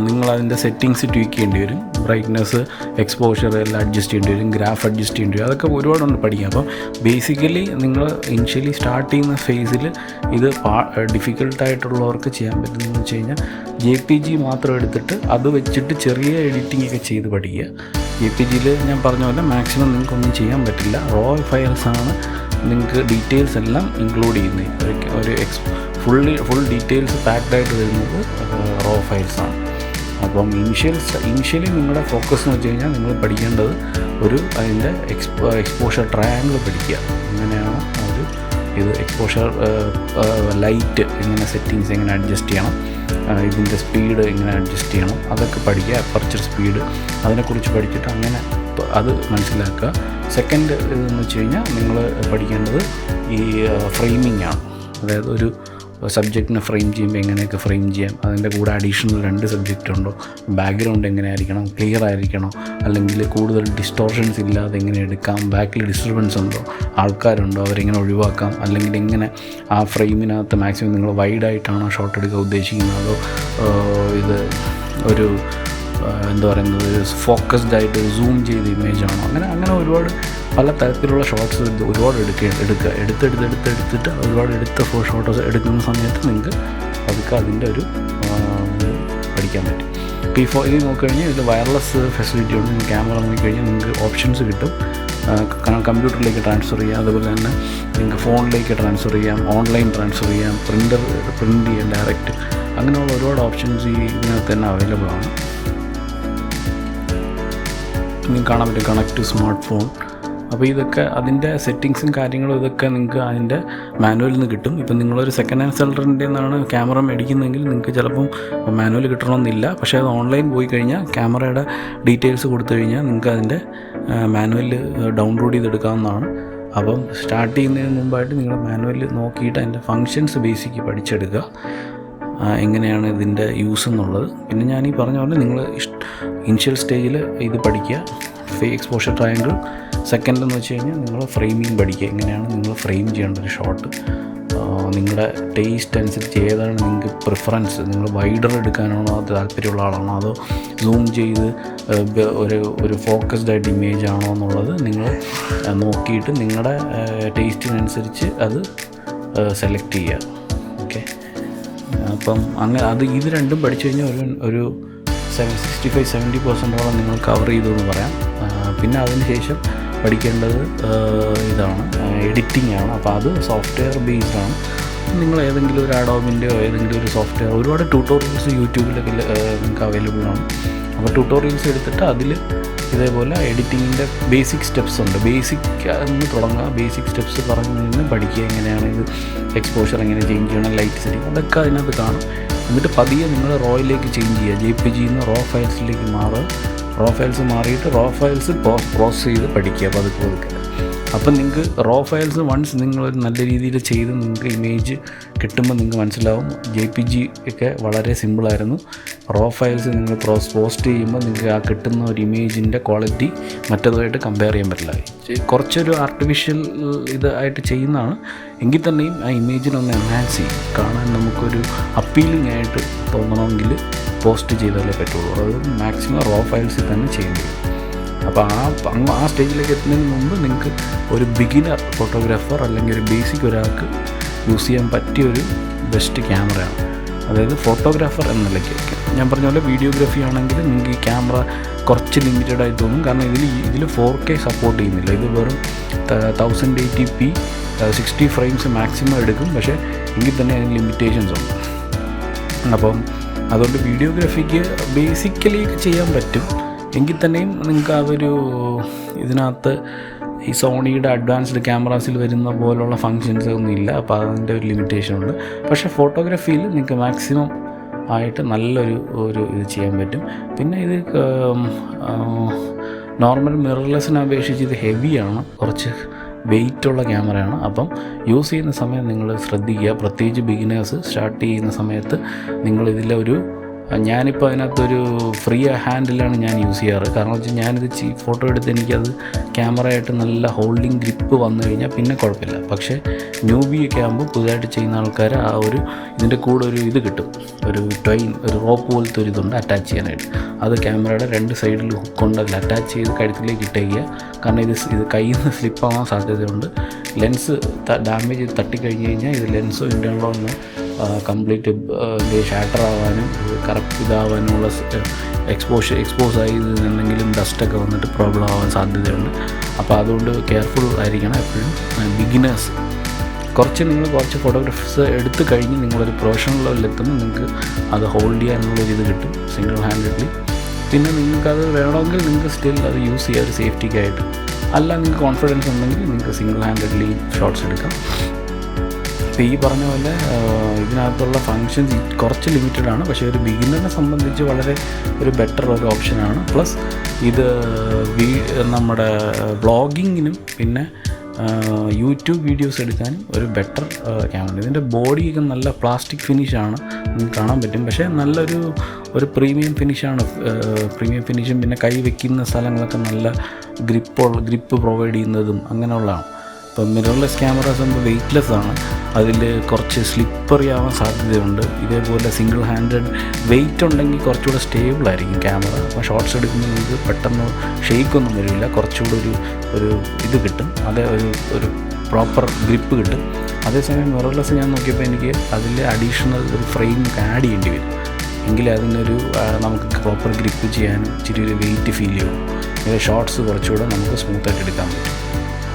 നിങ്ങളതിൻ്റെ സെറ്റിങ്സ് ട്വീക്ക് ചെയ്യേണ്ടി വരും. ബ്രൈറ്റ്നസ്, എക്സ്പോഷർ എല്ലാം അഡ്ജസ്റ്റ് ചെയ്യേണ്ടി വരും, ഗ്രാഫ് അഡ്ജസ്റ്റ് ചെയ്യേണ്ടി വരും. അതൊക്കെ ഒരുപാടുണ്ട് പഠിക്കാം. അപ്പം ബേസിക്കലി നിങ്ങൾ ഇനിഷ്യലി സ്റ്റാർട്ട് ചെയ്യുന്ന ഫേസിൽ ഇത് ഡിഫിക്കൽട്ടായിട്ടുള്ളവർക്ക് ചെയ്യാൻ പറ്റുന്നതെന്ന് വെച്ച് കഴിഞ്ഞാൽ JPG മാത്രം എടുത്തിട്ട് അത് വെച്ചിട്ട് ചെറിയ എഡിറ്റിംഗ് ഒക്കെ ചെയ്ത് പഠിക്കുക. JPGയിൽ ഞാൻ പറഞ്ഞ പോലെ മാക്സിമം നിങ്ങൾക്കൊന്നും ചെയ്യാൻ പറ്റില്ല. റോ ഫയൽസാണ് നിങ്ങൾക്ക് ഡീറ്റെയിൽസ് എല്ലാം ഇൻക്ലൂഡ് ചെയ്യുന്നത്. ഒരു ഫുൾ ഡീറ്റെയിൽസ് പാക്ഡായിട്ട് വരുന്നത് റോ ഫയൽസാണ്. അപ്പം ഇനിഷ്യലി നിങ്ങളുടെ ഫോക്കസ് എന്ന് വെച്ച് കഴിഞ്ഞാൽ നിങ്ങൾ പഠിക്കേണ്ടത് അതിൻ്റെ എക്സ്പോഷർ ട്രയാങ്കിൾ പഠിക്കുക. എങ്ങനെയാണ് ഇത് എക്സ്പോഷർ ലൈറ്റ് എങ്ങനെ സെറ്റിങ്സ് എങ്ങനെ അഡ്ജസ്റ്റ് ചെയ്യണം, ഇതിൻ്റെ സ്പീഡ് എങ്ങനെ അഡ്ജസ്റ്റ് ചെയ്യണം, അതൊക്കെ പഠിക്കുക. അപ്പർച്ചർ സ്പീഡ് അതിനെക്കുറിച്ച് പഠിച്ചിട്ട് അങ്ങനെ അത് മനസ്സിലാക്കുക. സെക്കൻഡ് ഇതെന്ന് വെച്ച് കഴിഞ്ഞാൽ നിങ്ങൾ പഠിക്കേണ്ടത് ഈ ഫ്രെയിമിംഗ് ആണ്. അതായത് ഒരു സബ്ജക്റ്റിനെ ഫ്രെയിം ചെയ്യുമ്പോൾ എങ്ങനെയൊക്കെ ഫ്രെയിം ചെയ്യാം, അതിൻ്റെ കൂടെ അഡീഷണൽ 2 സബ്ജക്റ്റ് ഉണ്ടോ, ബാക്ക്ഗ്രൗണ്ട് എങ്ങനെയായിരിക്കണം, ക്ലിയർ ആയിരിക്കണോ, അല്ലെങ്കിൽ കൂടുതൽ ഡിസ്റ്റോർഷൻസ് ഇല്ലാതെ എങ്ങനെ എടുക്കാം, ബാക്കിൽ ഡിസ്റ്റർബൻസ് ഉണ്ടോ, ആൾക്കാരുണ്ടോ, അവരെങ്ങനെ ഒഴിവാക്കാം, അല്ലെങ്കിൽ എങ്ങനെ ആ ഫ്രെയിമിനകത്ത് മാക്സിമം നിങ്ങൾ വൈഡായിട്ടാണോ ഷോട്ട് എടുക്കാൻ ഉദ്ദേശിക്കുന്നത്, അതോ ഇത് ഒരു എന്താ പറയുന്നത് ഫോക്കസ്ഡ് ആയിട്ട് സൂം ചെയ്ത ഇമേജാണോ, അങ്ങനെ ഒരുപാട് പല തരത്തിലുള്ള ഷോട്ട്സ് ഒരുപാട് എടുത്തിട്ട് ഒരുപാട് എടുത്ത ഷോട്ടോസ് എടുക്കുന്ന സമയത്ത് നിങ്ങൾക്ക് അതൊക്കെ അതിൻ്റെ ഒരു പഠിക്കാൻ പറ്റും. ഇപ്പോൾ ഇത് നോക്കിക്കഴിഞ്ഞാൽ ഇതിൽ വയർലെസ് ഫെസിലിറ്റി ഉണ്ട്. നിങ്ങൾ ക്യാമറ നോക്കിക്കഴിഞ്ഞാൽ നിങ്ങൾക്ക് ഓപ്ഷൻസ് കിട്ടും. കമ്പ്യൂട്ടറിലേക്ക് ട്രാൻസ്ഫർ ചെയ്യാം, അതുപോലെ തന്നെ നിങ്ങൾക്ക് ഫോണിലേക്ക് ട്രാൻസ്ഫർ ചെയ്യാം, ഓൺലൈൻ ട്രാൻസ്ഫർ ചെയ്യാം, പ്രിൻ്റ് ചെയ്യാം ഡയറക്റ്റ്. അങ്ങനെയുള്ള ഒരുപാട് ഓപ്ഷൻസ് ഇതിനകത്ത് തന്നെ അവൈലബിൾ ആണ്. നിങ്ങൾക്ക് കാണാൻ പറ്റും കണക്ട് ടു സ്മാർട്ട് ഫോൺ. അപ്പോൾ ഇതൊക്കെ അതിൻ്റെ സെറ്റിങ്സും കാര്യങ്ങളും ഇതൊക്കെ നിങ്ങൾക്ക് അതിൻ്റെ മാനുവലിൽ നിന്ന് കിട്ടും. ഇപ്പം നിങ്ങളൊരു സെക്കൻഡ് ഹാൻഡ് സെല്ലറിൻ്റെ നിന്നാണ് ക്യാമറ മേടിക്കുന്നതെങ്കിൽ നിങ്ങൾക്ക് ചിലപ്പം മാനുവൽ കിട്ടണമെന്നില്ല. പക്ഷേ അത് ഓൺലൈൻ പോയി കഴിഞ്ഞാൽ ക്യാമറയുടെ ഡീറ്റെയിൽസ് കൊടുത്തു കഴിഞ്ഞാൽ നിങ്ങൾക്ക് അതിൻ്റെ മാനുവൽ ഡൗൺലോഡ് ചെയ്തെടുക്കാവുന്നതാണ്. അപ്പം സ്റ്റാർട്ട് ചെയ്യുന്നതിന് മുമ്പായിട്ട് നിങ്ങൾ മാനുവൽ നോക്കിയിട്ട് അതിൻ്റെ ഫങ്ഷൻസ് ബേസിക്ക് പഠിച്ചെടുക്കുക, എങ്ങനെയാണ് ഇതിൻ്റെ യൂസ് എന്നുള്ളത്. പിന്നെ ഞാൻ ഈ പറഞ്ഞ പോലെ നിങ്ങൾ ഇനിഷ്യൽ സ്റ്റേജിൽ ഇത് പഠിക്കുക, എക്സ്പോഷർ ട്രയാങ്കിൾ. സെക്കൻഡ് എന്ന് വെച്ച് കഴിഞ്ഞാൽ നിങ്ങൾ ഫ്രെയിമിങ് പഠിക്കുക, എങ്ങനെയാണ് നിങ്ങൾ ഫ്രെയിം ചെയ്യേണ്ട ഒരു ഷോട്ട്, നിങ്ങളുടെ ടേസ്റ്റ് അനുസരിച്ച് ഏതാണ് നിങ്ങൾക്ക് പ്രിഫറൻസ്, നിങ്ങൾ വൈഡർ എടുക്കാനാണോ അത് താല്പര്യമുള്ള ആളാണോ, അതോ സൂം ചെയ്ത് ഒരു ഫോക്കസ്ഡ് ആയിട്ട് ഇമേജ് ആണോ എന്നുള്ളത് നിങ്ങൾ നോക്കിയിട്ട് നിങ്ങളുടെ ടേസ്റ്റിനനുസരിച്ച് അത് സെലക്ട് ചെയ്യുക. ഓക്കെ, അപ്പം അങ്ങനെ ഇത് രണ്ടും പഠിച്ചു കഴിഞ്ഞാൽ ഒരു 65-70% നിങ്ങൾ കവർ ചെയ്തു എന്ന് പറയാം. പിന്നെ അതിന് ശേഷം പഠിക്കേണ്ടത് ഇതാണ് എഡിറ്റിംഗ് ആണ്. അപ്പോൾ അത് സോഫ്റ്റ്വെയർ ബേസ്ഡ് ആണ്. നിങ്ങൾ ഏതെങ്കിലും ഒരു അഡോബിൻ്റെയോ ഏതെങ്കിലും ഒരു സോഫ്റ്റ്വെയർ, ഒരുപാട് ട്യൂട്ടോറിയൽസ് യൂട്യൂബിലൊക്കെ നിങ്ങൾക്ക് അവൈലബിൾ ആണ്. അപ്പോൾ ട്യൂട്ടോറിയൽസ് എടുത്തിട്ട് അതിൽ ഇതേപോലെ എഡിറ്റിങ്ങിൻ്റെ ബേസിക് സ്റ്റെപ്സ് ഉണ്ട്. ബേസിക് എന്ന് തുടങ്ങുക, ബേസിക് സ്റ്റെപ്സ് പറഞ്ഞു നിന്ന് പഠിക്കുക, എങ്ങനെയാണ് ഇത് എക്സ്പോഷർ എങ്ങനെ ചേഞ്ച് ചെയ്യണം, ലൈറ്റ് സെറ്റിംഗ്, അതൊക്കെ അതിനകത്ത് കാണും. എന്നിട്ട് പതിയെ നിങ്ങൾ റോയിലേക്ക് ചേഞ്ച് ചെയ്യുക, JPGന്ന് റോ ഫയൽസിലേക്ക് മാറുക. റോ ഫയൽസ് മാറിയിട്ട് റോ ഫയൽസ് പ്രോസസ് ചെയ്ത് പഠിക്കുക പതുക്കെ. അപ്പം നിങ്ങൾക്ക് റോ ഫയൽസ് വൺസ് നിങ്ങൾ നല്ല രീതിയിൽ ചെയ്ത് നിങ്ങൾക്ക് ഇമേജ് കിട്ടുമ്പോൾ നിങ്ങൾക്ക് മനസ്സിലാവും JPG ഒക്കെ വളരെ സിമ്പിളായിരുന്നു. റോ ഫയൽസ് നിങ്ങൾ പോസ്റ്റ് ചെയ്യുമ്പോൾ നിങ്ങൾക്ക് ആ കിട്ടുന്ന ഒരു ഇമേജിൻ്റെ ക്വാളിറ്റി മറ്റേതുമായിട്ട് കമ്പയർ ചെയ്യാൻ പറ്റില്ല. കുറച്ചൊരു ആർട്ടിഫിഷ്യൽ ഇതായിട്ട് ചെയ്യുന്നതാണ്, എങ്കിൽ തന്നെയും ആ ഇമേജിനൊന്ന് എൻഹാൻസ് ചെയ്യും. കാണാൻ നമുക്കൊരു അപ്പീലിംഗ് ആയിട്ട് തോന്നണമെങ്കിൽ പോസ്റ്റ് ചെയ്താലേ പറ്റുള്ളൂ. അത് മാക്സിമം റോ ഫയൽസിൽ തന്നെ ചെയ്യേണ്ടി വരും. അപ്പോൾ ആ സ്റ്റേജിലേക്ക് എത്തുന്നതിന് മുമ്പ് നിങ്ങൾക്ക് ഒരു ബിഗിനർ ഫോട്ടോഗ്രാഫർ അല്ലെങ്കിൽ ഒരു ബേസിക് ഒരാൾക്ക് യൂസ് ചെയ്യാൻ പറ്റിയൊരു ബെസ്റ്റ് ക്യാമറയാണ്. അതായത് ഫോട്ടോഗ്രാഫർ എന്ന നിലയ്ക്ക് ഞാൻ പറഞ്ഞ പോലെ വീഡിയോഗ്രാഫി ആണെങ്കിൽ നിങ്ങൾക്ക് ഈ ക്യാമറ കുറച്ച് ലിമിറ്റഡ് ആയി തോന്നും. കാരണം ഇതിൽ 4K സപ്പോർട്ട് ചെയ്യുന്നില്ല. ഇത് വെറും 1080p 60 ഫ്രെയിംസ് മാക്സിമം എടുക്കും. പക്ഷേ എങ്കിൽ തന്നെ അതിന് ലിമിറ്റേഷൻസ് ഉണ്ട്. അപ്പം അതുകൊണ്ട് വീഡിയോഗ്രാഫിക്ക് ബേസിക്കലി ചെയ്യാൻ പറ്റും. എങ്കിൽ തന്നെയും നിങ്ങൾക്ക് അതൊരു ഇതിനകത്ത് ഈ സോണിയുടെ അഡ്വാൻസ്ഡ് ക്യാമറാസിൽ വരുന്ന പോലുള്ള ഫങ്ഷൻസ് ഒന്നും ഇല്ല. അപ്പോൾ അതിൻ്റെ ഒരു ലിമിറ്റേഷൻ ഉണ്ട്. പക്ഷേ ഫോട്ടോഗ്രാഫിയിൽ നിങ്ങൾക്ക് മാക്സിമം ആയിട്ട് നല്ലൊരു ഇത് ചെയ്യാൻ പറ്റും. പിന്നെ ഇത് നോർമൽ മിറർലെസ്സിനെ അപേക്ഷിച്ച് ഇത് ഹെവിയാണ്, കുറച്ച് വെയിറ്റുള്ള ക്യാമറയാണ്. അപ്പം യൂസ് ചെയ്യുന്ന സമയം നിങ്ങൾ ശ്രദ്ധിക്കുക, പ്രത്യേകിച്ച് ബിഗിനേഴ്സ് സ്റ്റാർട്ട് ചെയ്യുന്ന സമയത്ത് നിങ്ങളിതിലൊരു ഞാനിപ്പോൾ അതിനകത്തൊരു ഫ്രീ ഹാൻഡിലാണ് ഞാൻ യൂസ് ചെയ്യാറ്. കാരണം വെച്ചാൽ ഞാനിത് ഫോട്ടോ എടുത്ത് എനിക്കത് ക്യാമറയായിട്ട് നല്ല ഹോൾഡിങ് ഗ്രിപ്പ് വന്നു കഴിഞ്ഞാൽ പിന്നെ കുഴപ്പമില്ല. പക്ഷേ ന്യൂബിയൊക്കെ ആകുമ്പോൾ പുതുതായിട്ട് ചെയ്യുന്ന ആൾക്കാർ ഇതിൻ്റെ കൂടെ ഒരു ഇത് കിട്ടും, ഒരു റോപ്പ് പോലത്തെ ഒരു ഇതുണ്ട് അറ്റാച്ച് ചെയ്യാനായിട്ട്. അത് ക്യാമറയുടെ 2 സൈഡിൽ കൊണ്ട് അതിൽ അറ്റാച്ച് ചെയ്ത് കഴുത്തിലേക്ക് ഇട്ടേക്കുക. കാരണം ഇത് കയ്യിൽ നിന്ന് സ്ലിപ്പാവാൻ സാധ്യതയുണ്ട്. ലെൻസ് ഡാമേജ് തട്ടിക്കഴിഞ്ഞ് കഴിഞ്ഞാൽ ഇത് ലെൻസോ ഇൻ്റർണലോ ഒന്ന് കംപ്ലീറ്റ് ഷാറ്റർ ആവാനും കറക്റ്റ് ഇതാവാനുമുള്ള എക്സ്പോസ് ആയി എന്തെങ്കിലും ഡസ്റ്റൊക്കെ വന്നിട്ട് പ്രോബ്ലം ആവാൻ സാധ്യതയുണ്ട്. അപ്പോൾ അതുകൊണ്ട് കെയർഫുൾ ആയിരിക്കണം എപ്പോഴും. ബിഗിനേഴ്സ് കുറച്ച് ഫോട്ടോഗ്രാഫ്സ് എടുത്തു കഴിഞ്ഞ് നിങ്ങളൊരു പ്രൊഫഷണൽ ലെവലിലെത്തുമ്പോൾ നിങ്ങൾക്ക് അത് ഹോൾഡ് ചെയ്യാനുള്ളൊരു ഇത് കിട്ടും സിംഗിൾ ഹാൻഡഡ്ലി. പിന്നെ നിങ്ങൾക്കത് വേണമെങ്കിൽ നിങ്ങൾക്ക് സ്റ്റിൽ അത് യൂസ് ചെയ്യാം ഒരു സേഫ്റ്റിക്കായിട്ട്. അല്ല നിങ്ങൾക്ക് കോൺഫിഡൻസ് ഉണ്ടെങ്കിൽ നിങ്ങൾക്ക് സിംഗിൾ ഹാൻഡഡ്ലി ഷോട്ട്സ് എടുക്കാം. ഇപ്പോൾ ഈ പറഞ്ഞ പോലെ ഇതിനകത്തുള്ള ഫങ്ഷൻസ് കുറച്ച് ലിമിറ്റഡ് ആണ്. പക്ഷേ ഒരു ബിഗിനറിനെ സംബന്ധിച്ച് വളരെ ഒരു ബെറ്റർ ഒരു ഓപ്ഷനാണ്. പ്ലസ് ഇത് നമ്മുടെ വ്ളോഗിങ്ങിനും പിന്നെ യൂട്യൂബ് വീഡിയോസ് എടുക്കാനും ഒരു ബെറ്റർ ക്യാമറ. ഇതിൻ്റെ ബോഡിയൊക്കെ നല്ല പ്ലാസ്റ്റിക് ഫിനിഷാണ്, നിങ്ങൾക്ക് കാണാൻ പറ്റും. പക്ഷേ ഒരു പ്രീമിയം ഫിനിഷും പിന്നെ കൈ വയ്ക്കുന്ന സ്ഥലങ്ങളൊക്കെ നല്ല ഗ്രിപ്പ് പ്രൊവൈഡ് ചെയ്യുന്നതും അങ്ങനെയുള്ളതാണ്. ഇപ്പം മിറർലെസ് ക്യാമറാസ് ആകുമ്പോൾ വെയ്റ്റ്ലെസ് ആണ്, അതിൽ കുറച്ച് സ്ലിപ്പറി ആവാൻ സാധ്യതയുണ്ട്. ഇതേപോലെ സിംഗിൾ ഹാൻഡഡ് വെയിറ്റ് ഉണ്ടെങ്കിൽ കുറച്ചുകൂടെ സ്റ്റേബിൾ ആയിരിക്കും ക്യാമറ. അപ്പോൾ ഷോട്ട്സ് എടുക്കുമ്പോൾ നിങ്ങൾക്ക് പെട്ടെന്ന് ഷെയ്ക്കൊന്നും വരില്ല, കുറച്ചുകൂടെ ഒരു ഇത് കിട്ടും, അതേ ഒരു പ്രോപ്പർ ഗ്രിപ്പ് കിട്ടും. അതേസമയം മിറർലെസ് ഞാൻ നോക്കിയപ്പോൾ എനിക്ക് അതിൽ അഡീഷണൽ ഒരു ഫ്രെയിം ആഡ് ചെയ്യേണ്ടി വരും, എങ്കിൽ അതിനൊരു നമുക്ക് പ്രോപ്പർ ഗ്രിപ്പ് ചെയ്യാനും ഇച്ചിരി ഒരു വെയിറ്റ് ഫീൽ ചെയ്യും. ഇതിൻ്റെ ഷോട്ട്സ് കുറച്ചുകൂടെ നമുക്ക് സ്മൂത്തായിട്ട് എടുക്കാൻ പറ്റും.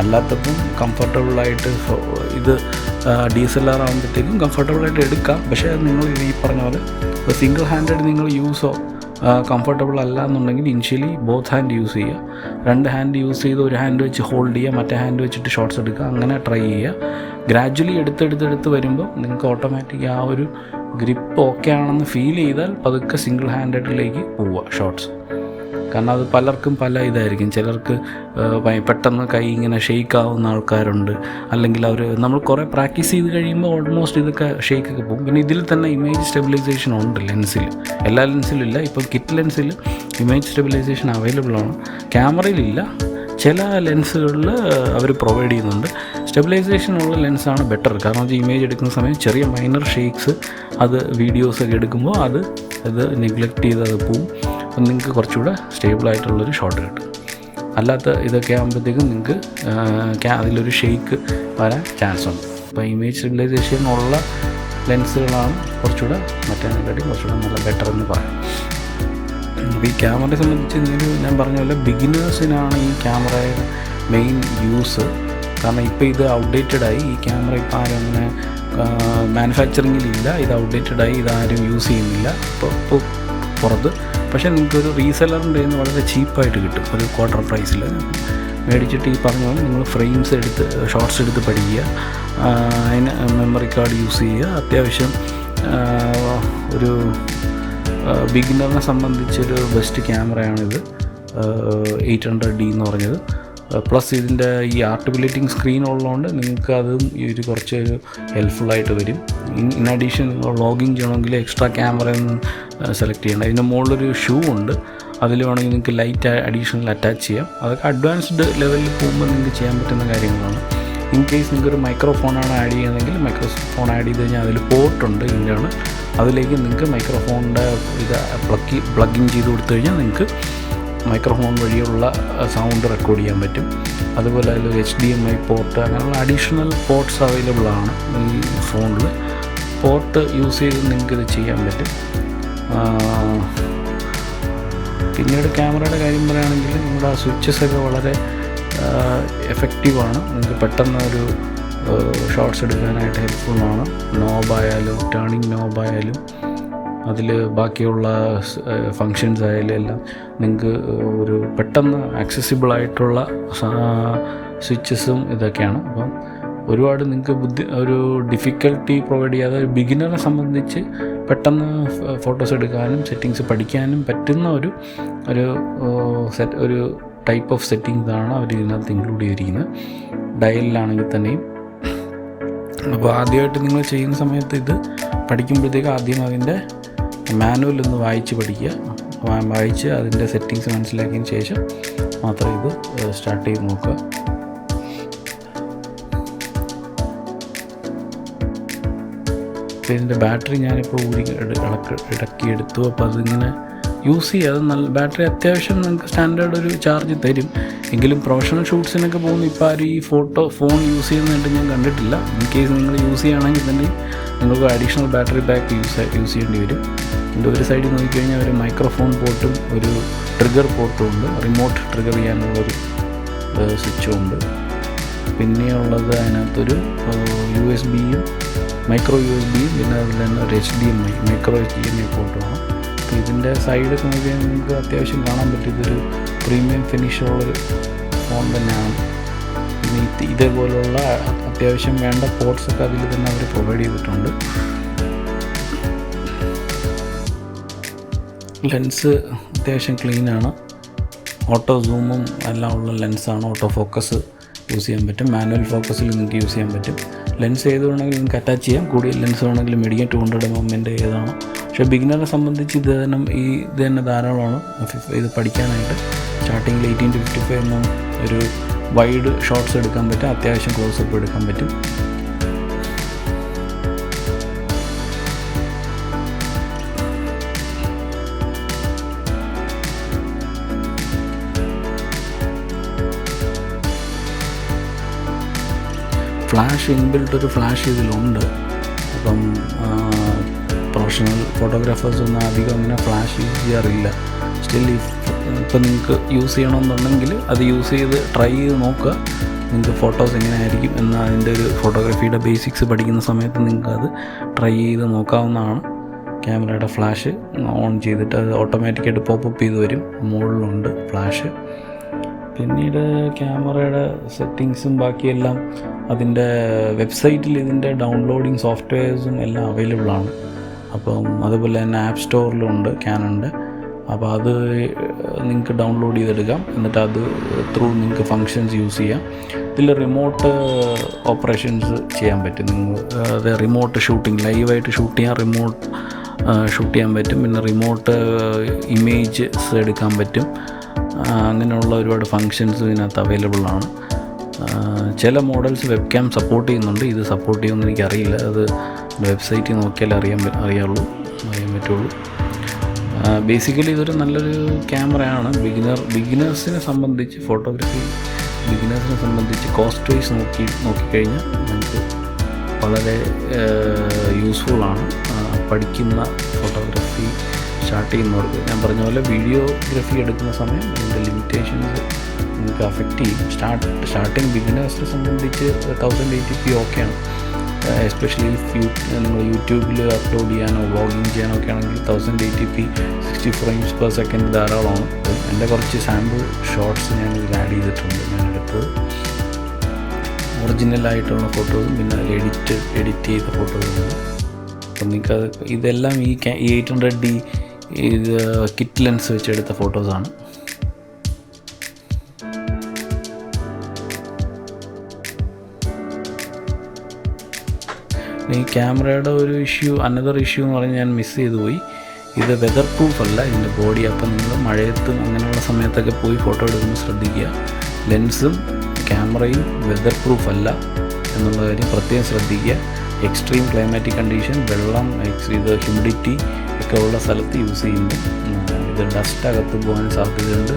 അല്ലാത്തപ്പം കംഫർട്ടബിളായിട്ട് ഇത് DSLR ആകുമ്പോഴത്തേക്കും കംഫർട്ടബിളായിട്ട് എടുക്കാം. പക്ഷേ നിങ്ങൾ ഈ പറഞ്ഞ പോലെ സിംഗിൾ ഹാൻഡഡ് നിങ്ങൾ കംഫർട്ടബിൾ അല്ല എന്നുണ്ടെങ്കിൽ ഇനിഷ്യലി ബോത്ത് ഹാൻഡ് യൂസ് ചെയ്യുക. 2 ഹാൻഡ് യൂസ് ചെയ്ത് ഒരു ഹാൻഡ് വെച്ച് ഹോൾഡ് ചെയ്യുക, മറ്റേ ഹാൻഡ് വെച്ചിട്ട് ഷോട്ട്സ് എടുക്കുക, അങ്ങനെ ട്രൈ ചെയ്യുക. ഗ്രാജ്വലി എടുത്ത് വരുമ്പോൾ നിങ്ങൾക്ക് ഓട്ടോമാറ്റിക് ആ ഒരു ഗ്രിപ്പ് ഓക്കെ ആണെന്ന് ഫീൽ ചെയ്താൽ പതുക്കെ സിംഗിൾ ഹാൻഡഡിലേക്ക് പോവുക ഷോട്ട്സ്. കാരണം അത് പലർക്കും പല ഇതായിരിക്കും. ചിലർക്ക് പെട്ടെന്ന് കൈ ഇങ്ങനെ ഷെയ്ക്ക് ആവുന്ന ആൾക്കാരുണ്ട്, അല്ലെങ്കിൽ നമ്മൾ കുറേ പ്രാക്ടീസ് ചെയ്ത് കഴിയുമ്പോൾ ഓൾമോസ്റ്റ് ഇതൊക്കെ ഷെയ്ക്കൊക്കെ പോകും. പിന്നെ ഇതിൽ തന്നെ ഇമേജ് സ്റ്റെബിലൈസേഷൻ ഉണ്ട് ലെൻസിൽ, എല്ലാ ലെൻസിലും ഇല്ല. ഇപ്പോൾ കിറ്റ് ലെൻസിൽ ഇമേജ് സ്റ്റെബിലൈസേഷൻ അവൈലബിൾ ആണ്, ക്യാമറയിലില്ല. ചില ലെൻസുകളിൽ അവർ പ്രൊവൈഡ് ചെയ്യുന്നുണ്ട്. സ്റ്റെബിലൈസേഷൻ ഉള്ള ലെൻസാണ് ബെറ്റർ. കാരണം അത് ഇമേജ് എടുക്കുന്ന സമയം ചെറിയ മൈനർ ഷെയ്ക്സ് അത് വീഡിയോസൊക്കെ എടുക്കുമ്പോൾ അത് നെഗ്ലക്റ്റ് ചെയ്ത് അത് പോവും. അപ്പം നിങ്ങൾക്ക് കുറച്ചുകൂടെ സ്റ്റേബിളായിട്ടുള്ളൊരു ഷോട്ട് കിട്ടും. അല്ലാത്ത ഇതൊക്കെ ആകുമ്പോഴത്തേക്കും നിങ്ങൾക്ക് അതിലൊരു ഷെയ്ക്ക് വരാൻ ചാൻസ് ഉണ്ട്. അപ്പോൾ ഇമേജ് സ്റ്റെബിലൈസേഷൻ ഉള്ള ലെൻസുകളാണ് കുറച്ചുകൂടെ മറ്റേതിനെക്കാട്ടി കുറച്ചുകൂടെ നല്ല ബെറ്റർ എന്ന് പറയാം. അപ്പോൾ ഈ ക്യാമറയെ സംബന്ധിച്ച് ഞാൻ പറഞ്ഞ പോലെ ബിഗിനേഴ്സിനാണ് ഈ ക്യാമറയുടെ മെയിൻ യൂസ്. കാരണം ഇപ്പോൾ ഇത് ഔട്ട്ഡേറ്റഡായി, ഈ ക്യാമറ ഇപ്പോൾ ആരും അങ്ങനെ മാനുഫാക്ചറിങ്ങിലില്ല, ഇത് ഔട്ട്ഡേറ്റഡായി, ഇതാരും യൂസ് ചെയ്യുന്നില്ല ഇപ്പോൾ പുറത്ത്. പക്ഷേ നിങ്ങൾക്കൊരു റീസെല്ലറിൻ്റെ നിന്ന് വളരെ ചീപ്പായിട്ട് കിട്ടും, ഒരു ക്വാർട്ടർ പ്രൈസിൽ മേടിച്ചിട്ട് ഈ പറഞ്ഞ പോലെ നിങ്ങൾ ഫ്രെയിംസ് എടുത്ത് ഷോർട്സ് എടുത്ത് പഠിക്കുക, അതിന് മെമ്മറി കാർഡ് യൂസ് ചെയ്യുക. അത്യാവശ്യം ഒരു ബിഗിനറിനെ സംബന്ധിച്ചൊരു ബെസ്റ്റ് ക്യാമറയാണിത് 800D എന്ന് പറഞ്ഞത്. പ്ലസ് ഇതിൻ്റെ ഈ ആർട്ടിക്കുലേറ്റിംഗ് സ്ക്രീൻ ഉള്ളതുകൊണ്ട് നിങ്ങൾക്ക് അതും ഒരു കുറച്ച് ഹെൽപ്ഫുള്ളായിട്ട് വരും. ഇൻ അഡീഷൻ നിങ്ങൾ വ്ളോഗിങ് ചെയ്യണമെങ്കിൽ എക്സ്ട്രാ ക്യാമറയൊന്നും സെലക്ട് ചെയ്യണം. ഇതിൻ്റെ മുകളിലൊരു ഷൂ ഉണ്ട്, അതിൽ വേണമെങ്കിൽ നിങ്ങൾക്ക് ലൈറ്റ് അഡീഷണൽ അറ്റാച്ച് ചെയ്യാം. അതൊക്കെ അഡ്വാൻസ്ഡ് ലെവലിൽ പോകുമ്പോൾ നിങ്ങൾക്ക് ചെയ്യാൻ പറ്റുന്ന കാര്യങ്ങളാണ്. ഇൻ കേസ് നിങ്ങൾക്കൊരു മൈക്രോഫോണാണ് ആഡ് ചെയ്യുന്നതെങ്കിൽ മൈക്രോഫോൺ ആഡ് ചെയ്ത് കഴിഞ്ഞാൽ അതിൽ പോർട്ടുണ്ട് ഇൻ്റേണൽ, അതിലേക്ക് നിങ്ങൾക്ക് മൈക്രോഫോണിൻ്റെ ഇത് പ്ലഗ് ഇൻ ചെയ്ത് കൊടുത്തു കഴിഞ്ഞാൽ നിങ്ങൾക്ക് മൈക്രോഫോൺ വഴിയുള്ള സൗണ്ട് റെക്കോർഡ് ചെയ്യാൻ പറ്റും. അതുപോലെ അതിൽ HDMI പോർട്ട് അങ്ങനെയുള്ള അഡീഷണൽ പോർട്ട്സ് അവൈലബിൾ ആണ് ഈ ഫോണിൽ. പോർട്ട് യൂസ് ചെയ്ത് നിങ്ങൾക്കിത് ചെയ്യാൻ പറ്റും. പിന്നീട് ക്യാമറയുടെ കാര്യം പറയുകയാണെങ്കിൽ നിങ്ങളുടെ ആ സ്വിച്ചസൊക്കെ വളരെ എഫക്റ്റീവാണ്. നിങ്ങൾക്ക് പെട്ടെന്ന് ഒരു ഷോട്ട്സ് എടുക്കാനായിട്ട് ഹെൽപ്ഫുള്ളാണ്. നോബായാലും ടേണിങ് നോബായാലും അതിൽ ബാക്കിയുള്ള ഫങ്ഷൻസ് ആയാലും എല്ലാം നിങ്ങൾക്ക് ഒരു പെട്ടെന്ന് ആക്സസിബിളായിട്ടുള്ള സ്വിച്ചസും ഇതൊക്കെയാണ്. അപ്പം ഒരുപാട് നിങ്ങൾക്ക് ഒരു ഡിഫിക്കൽട്ടി പ്രൊവൈഡ് ചെയ്യാതെ ഒരു ബിഗിനറെ സംബന്ധിച്ച് പെട്ടെന്ന് ഫോട്ടോസ് എടുക്കാനും സെറ്റിങ്സ് പഠിക്കാനും പറ്റുന്ന ഒരു ടൈപ്പ് ഓഫ് സെറ്റിങ്സാണ് അവർ ഇതിനകത്ത് ഇൻക്ലൂഡ് ചെയ്തിരിക്കുന്നത്, ഡയലിലാണെങ്കിൽ തന്നെയും. അപ്പോൾ ആദ്യമായിട്ട് നിങ്ങൾ ചെയ്യുന്ന സമയത്ത് ഇത് പഠിക്കുമ്പോഴത്തേക്ക് ആദ്യം അതിൻ്റെ മാനുവൽ ഒന്ന് വായിച്ച് പഠിക്കുക. വായിച്ച് അതിൻ്റെ സെറ്റിങ്സ് മനസ്സിലാക്കിയതിന് ശേഷം മാത്രം ഇത് സ്റ്റാർട്ട് ചെയ്ത് നോക്കുക. ഇതിൻ്റെ ബാറ്ററി ഞാനിപ്പോൾ ഇടക്കിയെടുത്തു. അപ്പോൾ അതിങ്ങനെ യൂസ് ചെയ്യുക. അത് നല്ല ബാറ്ററി അത്യാവശ്യം നിങ്ങൾക്ക് സ്റ്റാൻഡേർഡ് ഒരു ചാർജ് തരും. എങ്കിലും പ്രൊഫഷണൽ ഷൂട്ട്സിനൊക്കെ പോകുന്ന ഇപ്പോൾ ആരും ഈ ഫോൺ യൂസ് ചെയ്യുന്നതായിട്ട് ഞാൻ കണ്ടിട്ടില്ല. ഇൻ കേസ് നിങ്ങൾ യൂസ് ചെയ്യുകയാണെങ്കിൽ തന്നെ നിങ്ങൾക്ക് അഡീഷണൽ ബാറ്ററി പാക്ക് യൂസ് ചെയ്യേണ്ടി വരും. ഇതിൻ്റെ ഒരു സൈഡിൽ നോക്കിക്കഴിഞ്ഞാൽ ഒരു മൈക്രോഫോൺ പോർട്ടും ഒരു ട്രിഗർ പോർട്ടും ഉണ്ട്. റിമോട്ട് ട്രിഗർ ചെയ്യാനുള്ളൊരു സ്വിച്ചും ഉണ്ട്. പിന്നെയുള്ളത് അതിനകത്തൊരു USB-യും മൈക്രോ USB-യും പിന്നെ അതിൽ തന്നെ ഒരു HDMI മൈക്രോ HDMI പോർട്ടുമാണ്. അപ്പോൾ ഇതിൻ്റെ സൈഡൊക്കെ നോക്കിയാൽ നിങ്ങൾക്ക് അത്യാവശ്യം കാണാൻ പറ്റും ഇതൊരു പ്രീമിയം ഫിനിഷുള്ളൊരു ഫോൺ തന്നെയാണ്. പിന്നെ ഇതേപോലുള്ള അത്യാവശ്യം വേണ്ട പോർട്സൊക്കെ അതിൽ തന്നെ അവർ പ്രൊവൈഡ് ചെയ്തിട്ടുണ്ട്. ലെൻസ് അത്യാവശ്യം ക്ലീനാണ്. ഓട്ടോ സൂമും എല്ലാം ഉള്ള ലെൻസാണ്. ഓട്ടോ ഫോക്കസ് യൂസ് ചെയ്യാൻ പറ്റും. മാനുവൽ ഫോക്കസിൽ നിങ്ങൾക്ക് യൂസ് ചെയ്യാൻ പറ്റും. ലെൻസ് ഏത് വേണമെങ്കിലും നിങ്ങൾക്ക് അറ്റാച്ച് ചെയ്യാം. കൂടിയ ലെൻസ് വേണമെങ്കിലും മേടിക്കാം. 200 mm ഏതാണ്. പക്ഷേ ബിഗിനറെ സംബന്ധിച്ച് ഇത് തന്നെ ധാരാളമാണ് ഇത് പഠിക്കാനായിട്ട്. സ്റ്റാർട്ടിങ്ങിൽ 18-55 mm ഒരു വൈഡ് ഷോട്ട്സ് എടുക്കാൻ പറ്റും. അത്യാവശ്യം ക്ലോസപ്പ് എടുക്കാൻ പറ്റും. ഫ്ലാഷ് ഇൻബിൽട്ട് ഒരു ഫ്ലാഷ് ഇതിലുണ്ട്. അപ്പം പ്രൊഫഷണൽ ഫോട്ടോഗ്രാഫേഴ്സൊന്നും അധികം അങ്ങനെ ഫ്ലാഷ് യൂസ് ചെയ്യാറില്ല. സ്റ്റിൽ ഇപ്പം നിങ്ങൾക്ക് യൂസ് ചെയ്യണമെന്നുണ്ടെങ്കിൽ അത് യൂസ് ചെയ്ത് ട്രൈ ചെയ്ത് നോക്കുക. നിങ്ങൾക്ക് ഫോട്ടോസ് എങ്ങനെയായിരിക്കും എന്ന് അതിൻ്റെ ഒരു ഫോട്ടോഗ്രാഫിയുടെ ബേസിക്സ് പഠിക്കുന്ന സമയത്ത് നിങ്ങൾക്കത് ട്രൈ ചെയ്ത് നോക്കാവുന്നതാണ്. ക്യാമറയുടെ ഫ്ലാഷ് ഓൺ ചെയ്തിട്ട് അത് ഓട്ടോമാറ്റിക്കായിട്ട് പോപ്പപ്പ് ചെയ്ത് വരും. മുകളിലുണ്ട് ഫ്ലാഷ്. പിന്നീട് ക്യാമറയുടെ സെറ്റിങ്സും ബാക്കിയെല്ലാം അതിൻ്റെ വെബ്സൈറ്റിൽ ഇതിൻ്റെ ഡൗൺലോഡിങ് സോഫ്റ്റ്വെയർസും എല്ലാം അവൈലബിളാണ്. അപ്പം അതുപോലെ തന്നെ ആപ്പ് സ്റ്റോറിലുണ്ട് ക്യാനൻ്റെ. അപ്പോൾ അത് നിങ്ങൾക്ക് ഡൗൺലോഡ് ചെയ്തെടുക്കാം. എന്നിട്ട് അത് ത്രൂ നിങ്ങൾക്ക് ഫങ്ഷൻസ് യൂസ് ചെയ്യാം. ഇതിൽ റിമോട്ട് ഓപ്പറേഷൻസ് ചെയ്യാൻ പറ്റും. നിങ്ങൾ അത് റിമോട്ട് ഷൂട്ടിങ് ലൈവായിട്ട് ഷൂട്ട് ചെയ്യാൻ പറ്റും. പിന്നെ റിമോട്ട് ഇമേജസ് എടുക്കാൻ പറ്റും. അങ്ങനെയുള്ള ഒരുപാട് ഫങ്ഷൻസ് ഇതിനകത്ത് അവൈലബിളാണ്. ചില മോഡൽസ് വെബ് ക്യാം സപ്പോർട്ട് ചെയ്യുന്നുണ്ട്. ഇത് സപ്പോർട്ട് ചെയ്യുമെന്ന് എനിക്കറിയില്ല. അത് വെബ്സൈറ്റിൽ നോക്കിയാലേ അറിയാൻ പറ്റുള്ളൂ. ബേസിക്കലി ഇതൊരു നല്ലൊരു ക്യാമറയാണ്. ബിഗിനേഴ്സിനെ സംബന്ധിച്ച് ബിഗിനേഴ്സിനെ സംബന്ധിച്ച് കോസ്റ്റ് വൈസ് നോക്കിക്കഴിഞ്ഞാൽ നമുക്ക് വളരെ യൂസ്ഫുള്ളാണ്. പഠിക്കുന്ന ഫോട്ടോഗ്രാഫി സ്റ്റാർട്ട് ചെയ്യുന്നവർക്ക് ഞാൻ പറഞ്ഞ പോലെ വീഡിയോഗ്രാഫി എടുക്കുന്ന സമയം ഇതിൻ്റെ ലിമിറ്റേഷൻസ് നിങ്ങൾക്ക് അഫക്റ്റ് ചെയ്യും. സ്റ്റാർട്ടിങ് ബിഗിനേഴ്സിനെ സംബന്ധിച്ച് 1080p ഓക്കെയാണ്. എസ്പെഷ്യലി നിങ്ങൾ യൂട്യൂബിൽ അപ്ലോഡ് ചെയ്യാനോ വ്ളോഗിങ് ചെയ്യാനോ ഒക്കെ ആണെങ്കിൽ 1080p 60 frames/second ധാരാളമാണ്. എൻ്റെ കുറച്ച് സാമ്പിൾ ഷോർട്സ് ഞാൻ ഇതിൽ ആഡ് ചെയ്തിട്ടുണ്ട്. ഞാൻ എടുത്തത് ഒറിജിനലായിട്ടുള്ള ഫോട്ടോസും പിന്നെ അതിൽ എഡിറ്റ് ചെയ്ത ഫോട്ടോസും. അപ്പം നിങ്ങൾക്കത് ഇതെല്ലാം ഈ 800D ഇത് കിറ്റ് ലെൻസ് വെച്ചെടുത്ത ഫോട്ടോസാണ്. ഈ ക്യാമറയുടെ ഒരു അനദർ ഇഷ്യൂ എന്ന് പറഞ്ഞാൽ ഞാൻ മിസ് ചെയ്തു പോയി. ഇത് വെതർ പ്രൂഫ് അല്ല ഇതിൻ്റെ ബോഡി. അപ്പം നിങ്ങൾ മഴയത്തും അങ്ങനെയുള്ള സമയത്തൊക്കെ പോയി ഫോട്ടോ എടുക്കുമ്പോൾ ശ്രദ്ധിക്കുക. ലെൻസും ക്യാമറയും വെതർ പ്രൂഫ് അല്ല എന്നുള്ള കാര്യം പ്രത്യേകം ശ്രദ്ധിക്കുക. എക്സ്ട്രീം ക്ലൈമാറ്റിക് കണ്ടീഷൻ, വെള്ളം, ഹ്യൂമിഡിറ്റി ഒക്കെ ഉള്ള സ്ഥലത്ത് യൂസ് ചെയ്യുമ്പോൾ ഇത് ഡസ്റ്റ് അകത്ത് പോകാൻ സാധ്യതയുണ്ട്.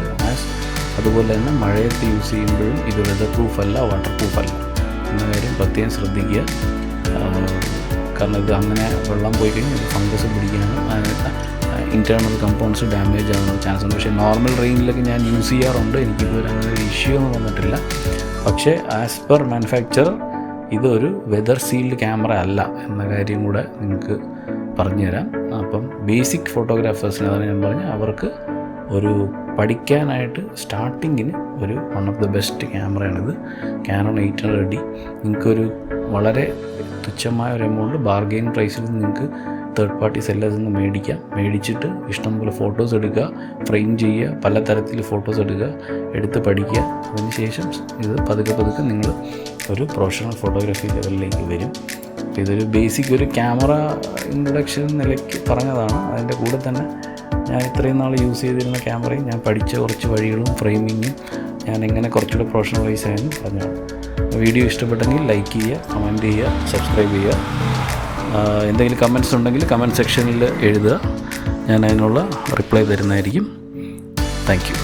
അതുപോലെ തന്നെ മഴയത്ത് യൂസ് ചെയ്യുമ്പോഴും ഇത് വെതർ പ്രൂഫ് അല്ല, വാട്ടർ പ്രൂഫ് അല്ല എന്ന കാര്യം പ്രത്യേകം ശ്രദ്ധിക്കുക. കാരണം ഇത് അങ്ങനെ വെള്ളം പോയി കഴിഞ്ഞാൽ ഇത് ഫംഗസ് പിടിക്കാനും ഇൻറ്റേർണൽ കമ്പൗണ്ട്സ് ഡാമേജ് ആകാനുള്ള ചാൻസ് ഉണ്ട്. പക്ഷേ നോർമൽ റെയിനിലൊക്കെ ഞാൻ യൂസ് ചെയ്യാറുണ്ട്. എനിക്കിതുവരെ അങ്ങനെ ഒരു ഇഷ്യൂ ഒന്നും വന്നിട്ടില്ല. പക്ഷേ ആസ് പെർ മാനുഫാക്ചർ ഇതൊരു വെതർ സീൽഡ് ക്യാമറ അല്ല എന്ന കാര്യം കൂടെ നിങ്ങൾക്ക് പറഞ്ഞുതരാം. അപ്പം ബേസിക് ഫോട്ടോഗ്രാഫേഴ്സിന് അതാണ് ഞാൻ പറഞ്ഞത്, അവർക്ക് ഒരു പഠിക്കാനായിട്ട് സ്റ്റാർട്ടിങ്ങിന് ഒരു വൺ ഓഫ് ദ ബെസ്റ്റ് ക്യാമറയാണിത്. Canon 800D. നിങ്ങൾക്കൊരു വളരെ തുച്ഛമായ ഒരു എമൗണ്ട് ബാർഗെയിൻ പ്രൈസിൽ നിങ്ങൾക്ക് തേർഡ് പാർട്ടി സെല്ലേഴ്സിൽ നിന്ന് മേടിച്ചിട്ട് ഇഷ്ടംപോലെ ഫോട്ടോസ് എടുക്കുക, ഫ്രെയിം ചെയ്യുക, പലതരത്തിൽ ഫോട്ടോസ് എടുത്ത് പഠിക്കുക. അതിനുശേഷം ഇത് പതുക്കെ നിങ്ങൾ ഒരു പ്രൊഫഷണൽ ഫോട്ടോഗ്രാഫി ലെവലിലേക്ക് വരും. അപ്പോൾ ഇതൊരു ബേസിക് ഒരു ക്യാമറ ഇൻട്രൊഡക്ഷൻ നിലയ്ക്ക് പറഞ്ഞതാണ്. അതിൻ്റെ കൂടെ തന്നെ ഞാൻ ഇത്രയും നാൾ യൂസ് ചെയ്തിരുന്ന ക്യാമറയും ഞാൻ പഠിച്ച കുറച്ച് വഴികളും ഫ്രെയിമിങ്ങും ഞാൻ എങ്ങനെ കുറച്ചുകൂടെ പ്രൊഫഷണലൈസ് ആയെന്ന് പറഞ്ഞതാണ്. വീഡിയോ ഇഷ്ടപ്പെട്ടെങ്കിൽ ലൈക്ക് ചെയ്യുക, കമൻറ്റ് ചെയ്യുക, സബ്സ്ക്രൈബ് ചെയ്യുക. എന്തെങ്കിലും കമൻറ്റ്സ് ഉണ്ടെങ്കിൽ കമൻറ്റ് സെക്ഷനിൽ എഴുതുക. ഞാൻ അതിനുള്ള റിപ്ലൈ തരുന്നതായിരിക്കും. Thank you.